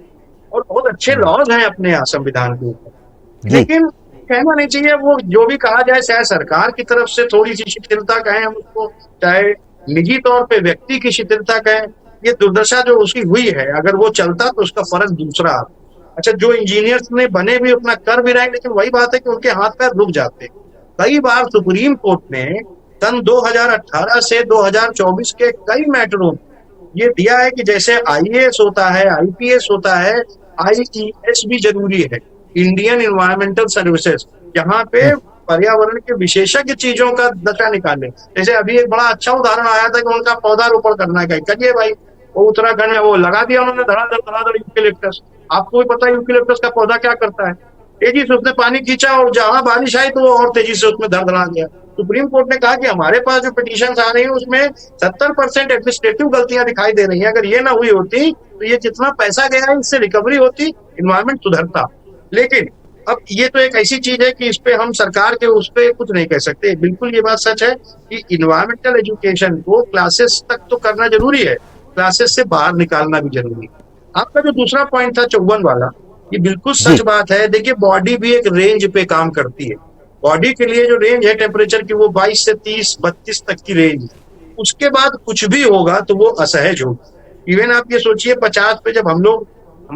Speaker 10: और बहुत अच्छे लॉज हैं अपने यहाँ संविधान के ऊपर। लेकिन कहना नहीं चाहिए, वो जो भी कहा जाए, चाहे सरकार की तरफ से थोड़ी सी शिथिलता कहें हम उसको, चाहे निजी तौर पे व्यक्ति की शिथिलता कहें, ये दुर्दशा जो उसकी हुई है, अगर वो चलता तो उसका फर्क दूसरा। अच्छा, जो इंजीनियर्स ने बने भी अपना कर भी रहे, लेकिन वही बात है कि उनके हाथ पैर रुक जाते। कई बार सुप्रीम कोर्ट ने सन 2018 से 2024 के कई मैटरों ये दिया है कि जैसे आईएएस होता है, आईपीएस होता है, आईईएस भी जरूरी है, इंडियन एनवायरमेंटल सर्विसेज, जहाँ पे पर्यावरण के विशेषज्ञ चीजों का दशा निकाले। जैसे अभी एक बड़ा अच्छा उदाहरण आया था कि उनका पौधारोपण करना है, करिए भाई, वो उत्तराखंड में वो लगा दिया उन्होंने धड़ाधड़ यूकेलिप्टस। आपको भी पता है यूकेलिप्टस का पौधा क्या करता है, तेजी से उसने पानी खींचा और जहां बारिश आई तो वो और तेजी से उसमें धड़धड़ा गया। सुप्रीम कोर्ट ने कहा कि हमारे पास जो पिटीशंस आ रही है उसमें 70% एडमिनिस्ट्रेटिव गलतियां दिखाई दे रही हैं, अगर ये ना हुई होती तो ये जितना पैसा गया है इससे रिकवरी होती, इन्वायरमेंट सुधरता। लेकिन अब ये तो एक ऐसी चीज है कि इस पे हम सरकार के उस पे कुछ नहीं कह सकते। बिल्कुल ये बात सच है कि इन्वायरमेंटल एजुकेशन को क्लासेस तक तो करना जरूरी है, क्लासेस से बाहर निकालना भी जरूरी है। आपका जो दूसरा पॉइंट था 54 वाला, ये बिल्कुल सच बात है। देखिए, बॉडी भी एक रेंज पे काम करती है। बॉडी के लिए जो रेंज है टेम्परेचर की, वो 22 से 30-32 तक की रेंज, उसके बाद कुछ भी होगा तो वो असहज होगा। इवन आप ये सोचिए 50 पे जब हम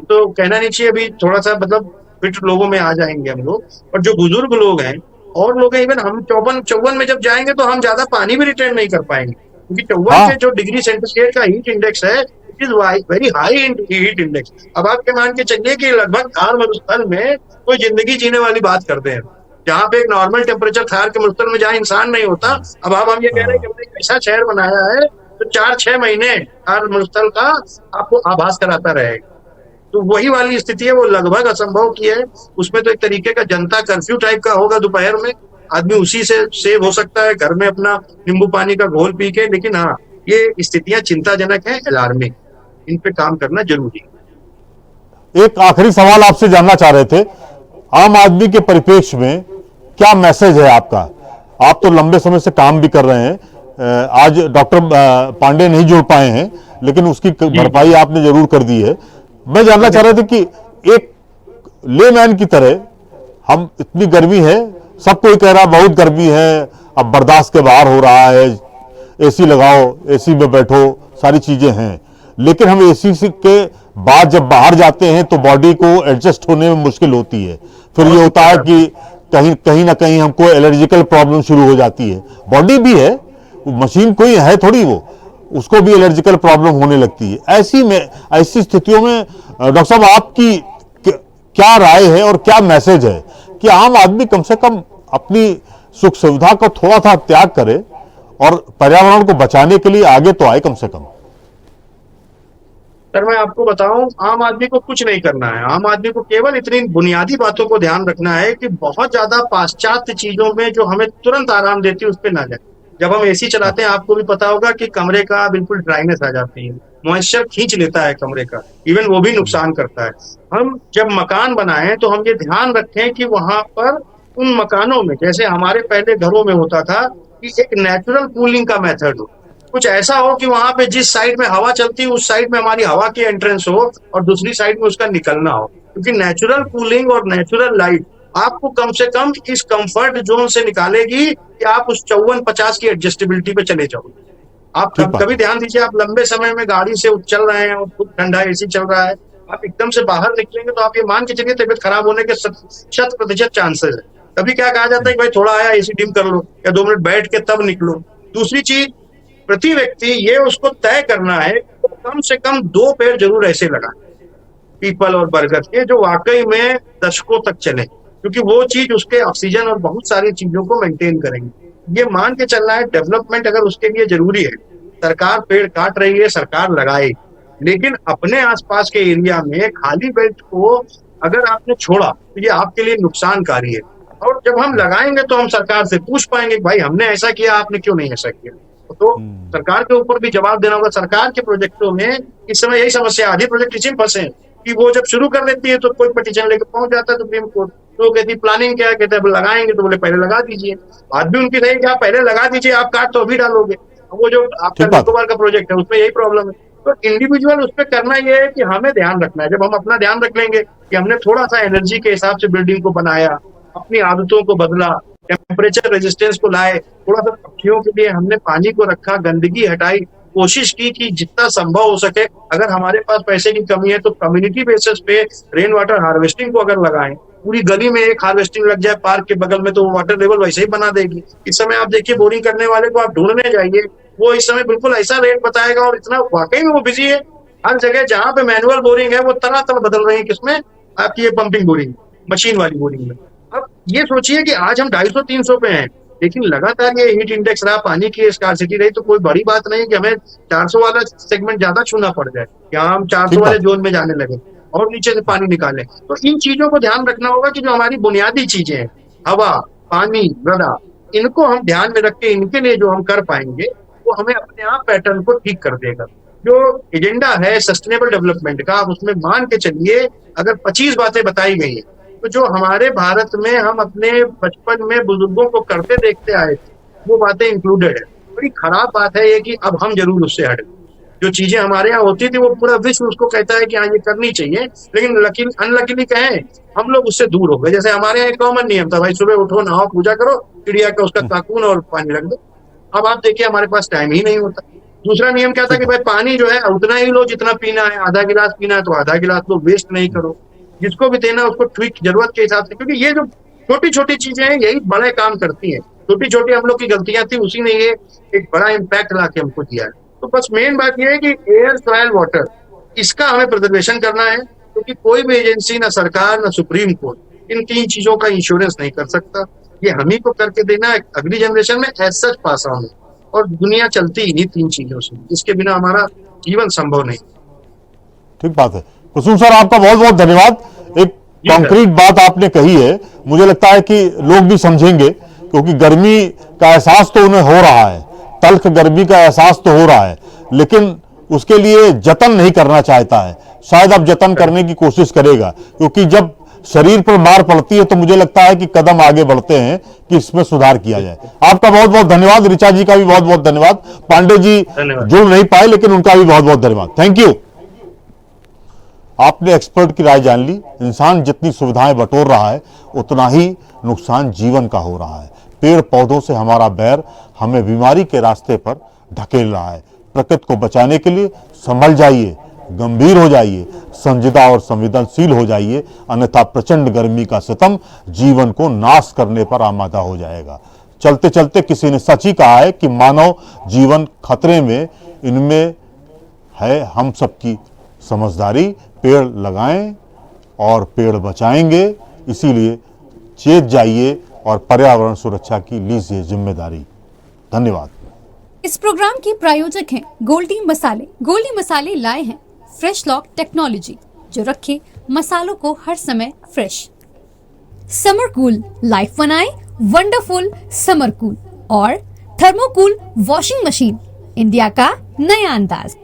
Speaker 10: तो कहना नहीं चाहिए, अभी थोड़ा सा मतलब फिट लोगों में आ जाएंगे हम लोग, और जो बुजुर्ग लोग हैं और लोग हैं, इवन हम 54 में जब जाएंगे तो हम ज्यादा पानी भी रिटेन नहीं कर पाएंगे, क्योंकि 54 के जो डिग्री सेंटीग्रेड का हीट इंडेक्स है, it is very high heat index. अब आप के मान के चलिए कि लगभग थार मरुस्थल में कोई जिंदगी जीने वाली बात करते हैं, जहाँ पे एक नॉर्मल टेम्परेचर थार के मरुस्थल में जहाँ इंसान नहीं होता। अब हम ये कह रहे हैं कि हमने एक ऐसा शहर बनाया है तो 4-6 महीने थार मरुस्थल का आपको आभास कराता रहेगा। तो वही वाली स्थिति है, वो लगभग असंभव की है। उसमें तो एक तरीके का जनता कर्फ्यू टाइप का होगा, दोपहर में आदमी उसी से सेव हो सकता है, घर में अपना नींबू पानी का घोल पी के। लेकिन हाँ, ये स्थितियां चिंताजनक हैं, अलार्मिंग, इन पे काम करना जरूरी है।
Speaker 2: एक आखिरी सवाल आपसे जानना चाह रहे थे, आम आदमी के परिप्रेक्ष्य में क्या मैसेज है आपका? आप तो लंबे समय से काम भी कर रहे हैं, आज डॉक्टर पांडे नहीं जुड़ पाए हैं, लेकिन उसकी भरपाई आपने जरूर कर दी है। मैं जानना चाह रहा था कि एक लेमैन की तरह, हम इतनी गर्मी है, सब कोई कह रहा बहुत गर्मी है, अब बर्दाश्त के बाहर हो रहा है, एसी लगाओ, एसी में बैठो, सारी चीजें हैं, लेकिन हम एसी के बाद जब बाहर जाते हैं तो बॉडी को एडजस्ट होने में मुश्किल होती है। फिर ये होता है कि कहीं ना कहीं हमको एलर्जिकल प्रॉब्लम शुरू हो जाती है। बॉडी भी है, मशीन कोई है थोड़ी, वो उसको भी एलर्जिकल प्रॉब्लम होने लगती है। ऐसी स्थितियों में डॉक्टर साहब आपकी क्या राय है और क्या मैसेज है कि आम आदमी कम से कम अपनी सुख सुविधा को थोड़ा सा त्याग करे और पर्यावरण को बचाने के लिए आगे तो आए कम से कम?
Speaker 10: सर मैं आपको बताऊं, आम आदमी को कुछ नहीं करना है। आम आदमी को केवल इतनी बुनियादी बातों को ध्यान रखना है कि बहुत ज्यादा पाश्चात्य चीजों में जो हमें तुरंत आराम देती है उस पर ना जाए। जब हम एसी चलाते हैं, आपको भी पता होगा कि कमरे का बिल्कुल ड्राइनेस आ जाती है, मॉइस्चर खींच लेता है कमरे का, इवन वो भी नुकसान करता है। हम जब मकान बनाएं तो हम ये ध्यान रखें कि वहां पर उन मकानों में, जैसे हमारे पहले घरों में होता था, कि एक नेचुरल कूलिंग का मेथड हो। कुछ ऐसा हो कि वहां पे जिस साइड में हवा चलती है उस साइड में हमारी हवा की एंट्रेंस हो और दूसरी साइड में उसका निकलना हो, क्योंकि नेचुरल कूलिंग और नेचुरल लाइट आपको कम से कम इस कंफर्ट जोन से निकालेगी कि आप उस 54-50 की एडजस्टेबिलिटी पे चले जाओ। आप कभी ध्यान दीजिए, आप लंबे समय में गाड़ी से चल रहे हैं और खूब ठंडा एसी चल रहा है, आप एकदम से बाहर निकलेंगे तो आप ये मान के चलिए तबियत खराब होने के 100% चांसेस है। तभी क्या कहा जाता है कि भाई थोड़ा आया एसी डिम कर लो या 2 मिनट बैठ के तब निकलो। दूसरी चीज, प्रति व्यक्ति ये उसको तय करना है तो कम से कम 2 पेड़ जरूर ऐसे लगाए, पीपल और बरगद के, जो वाकई में दशकों तक चले, क्योंकि वो चीज उसके ऑक्सीजन और बहुत सारी चीजों को मेंटेन करेंगे। ये मान के चलना है, डेवलपमेंट अगर उसके लिए जरूरी है, सरकार पेड़ काट रही है, सरकार लगाए, लेकिन अपने आसपास के एरिया में खाली बेल्ट को अगर आपने छोड़ा तो ये आपके लिए नुकसानकारी है। और जब हम लगाएंगे तो हम सरकार से पूछ पाएंगे कि भाई हमने ऐसा किया, आपने क्यों नहीं ऐसा किया। तो सरकार के ऊपर भी जवाब देना होगा। सरकार के प्रोजेक्टों में इस समय यही समस्या, आधी प्रोजेक्ट इसी में फंसे हैं कि वो जब शुरू कर देती है तो कोई पिटीशन लेकर पहुंच जाता है सुप्रीम कोर्ट, तो कहती प्लानिंग क्या है, कहते हैं लगाएंगे, तो बोले पहले लगा दीजिए। बात भी उनकी रही कि आप पहले लगा दीजिए, आप काट तो अभी डालोगे। वो जो आपका निकोबार का प्रोजेक्ट है उसमें यही प्रॉब्लम है। तो इंडिविजुअल उस पर करना ये है कि हमें ध्यान रखना है। जब हम अपना ध्यान रख लेंगे कि हमने थोड़ा सा एनर्जी के हिसाब से बिल्डिंग को बनाया, अपनी आदतों को बदला, टेम्परेचर रेजिस्टेंस को लाए, थोड़ा सा पक्षियों के लिए हमने पानी को रखा, गंदगी हटाई, कोशिश की कि जितना संभव हो सके, अगर हमारे पास पैसे की कमी है तो कम्युनिटी बेसिस पे रेन वाटर हार्वेस्टिंग को अगर लगाएं, पूरी गली में एक हार्वेस्टिंग लग जाए पार्क के बगल में, तो वाटर लेवल वैसे ही बना देगी। इस समय आप देखिए बोरिंग करने वाले को आप ढूंढने जाइए, वो इस समय बिल्कुल ऐसा रेट बताएगा और इतना वाकई में वो बिजी है। हर जगह जहाँ पे मैनुअल बोरिंग है वो तरह बदल रही है, किसमें, आपकी ये पंपिंग बोरिंग, मशीन वाली बोरिंग में। अब ये सोचिए कि आज हम 250-300 पे हैं, लेकिन लगातार ये हीट इंडेक्स रहा, पानी की स्कार्सिटी रही, तो कोई बड़ी बात नहीं कि हमें 400 वाला सेगमेंट ज्यादा छूना पड़ जाए, या हम 400 वाले जोन में जाने लगे और नीचे से पानी निकालें। तो इन चीजों को ध्यान रखना होगा कि जो हमारी बुनियादी चीजें हैं, हवा, पानी, मृदा, इनको हम ध्यान में रख के इनके लिए जो हम कर पाएंगे वो हमें अपने आप पैटर्न को ठीक कर देगा। जो एजेंडा है सस्टेनेबल डेवलपमेंट का, आप उसमें मान के चलिए अगर 25 बातें बताई गई हैं, तो जो हमारे भारत में हम अपने बचपन में बुजुर्गों को करते देखते आए थे वो बातें इंक्लूडेड है। बड़ी खराब बात है ये कि अब हम जरूर उससे हट गए। जो चीजें हमारे यहाँ होती थी वो पूरा विश्व उसको कहता है कि हाँ ये करनी चाहिए, लेकिन अनलकीली कहें हम लोग उससे दूर हो गए। जैसे हमारे यहाँ एक कॉमन नियम था, भाई सुबह उठो, नहाओ, पूजा करो, चिड़िया का उसका काकून और पानी रख दो। अब आप देखिए हमारे पास टाइम ही नहीं होता। दूसरा नियम क्या था कि भाई पानी जो है उतना ही लो जितना पीना है, आधा गिलास पीना है तो आधा गिलास लो, वेस्ट नहीं करो। जिसको भी देना उसको ठीक जरूरत के हिसाब से, क्योंकि ये जो छोटी छोटी चीजें हैं यही बड़े काम करती हैं। छोटी छोटी हम लोग की गलतियां थी, उसी ने ये एक बड़ा इम्पैक्ट ला के हमको दिया है। तो बस मेन बात ये है कि एयर, सॉइल, वाटर, इसका हमें प्रिजर्वेशन करना है, क्योंकि कोई भी एजेंसी, ना सरकार, ना सुप्रीम कोर्ट इन 3 चीजों का इंश्योरेंस नहीं कर सकता। ये हम ही को करके देना है अगली जनरेशन में, एज सच पास ऑन। और दुनिया चलती ही नहीं 3 चीजों से, इसके बिना हमारा जीवन संभव नहीं।
Speaker 2: ठीक बात है। कुसुम सर, आपका बहुत बहुत धन्यवाद। एक कॉन्क्रीट बात आपने कही है, मुझे लगता है कि लोग भी समझेंगे, क्योंकि गर्मी का एहसास तो उन्हें हो रहा है, तल्ख गर्मी का एहसास तो हो रहा है, लेकिन उसके लिए जतन नहीं करना चाहता है। शायद अब जतन करने की कोशिश करेगा, क्योंकि जब शरीर पर मार पड़ती है तो मुझे लगता है कि कदम आगे बढ़ते हैं कि इसमें सुधार किया जाए। आपका बहुत बहुत धन्यवाद। ऋचा जी का भी बहुत बहुत धन्यवाद। पांडे जी जुड़ नहीं पाए, लेकिन उनका भी बहुत बहुत धन्यवाद। Thank you. आपने एक्सपर्ट की राय जान ली। इंसान जितनी सुविधाएं बटोर रहा है उतना ही नुकसान जीवन का हो रहा है। पेड़ पौधों से हमारा बैर हमें बीमारी के रास्ते पर ढकेल रहा है। प्रकृति को बचाने के लिए संभल जाइए, गंभीर हो जाइए, संजीदा और संवेदनशील हो जाइए, अन्यथा प्रचंड गर्मी का सितम जीवन को नाश करने पर आमादा हो जाएगा। चलते चलते किसी ने सच ही कहा है कि मानव जीवन खतरे में, इनमें है हम सबकी समझदारी। पेड़ लगाएं और पेड़ बचाएंगे, इसीलिए चेत जाइए और पर्यावरण सुरक्षा की लीजिए जिम्मेदारी। धन्यवाद।
Speaker 1: इस प्रोग्राम की प्रायोजक हैं गोल्डी मसाले। गोल्डी मसाले लाए हैं फ्रेश लॉक टेक्नोलॉजी, जो रखे मसालों को हर समय फ्रेश। समर कूल लाइफ बनाए वंडरफुल समर कूल, और थर्मोकूल वॉशिंग मशीन, इंडिया का नया अंदाज।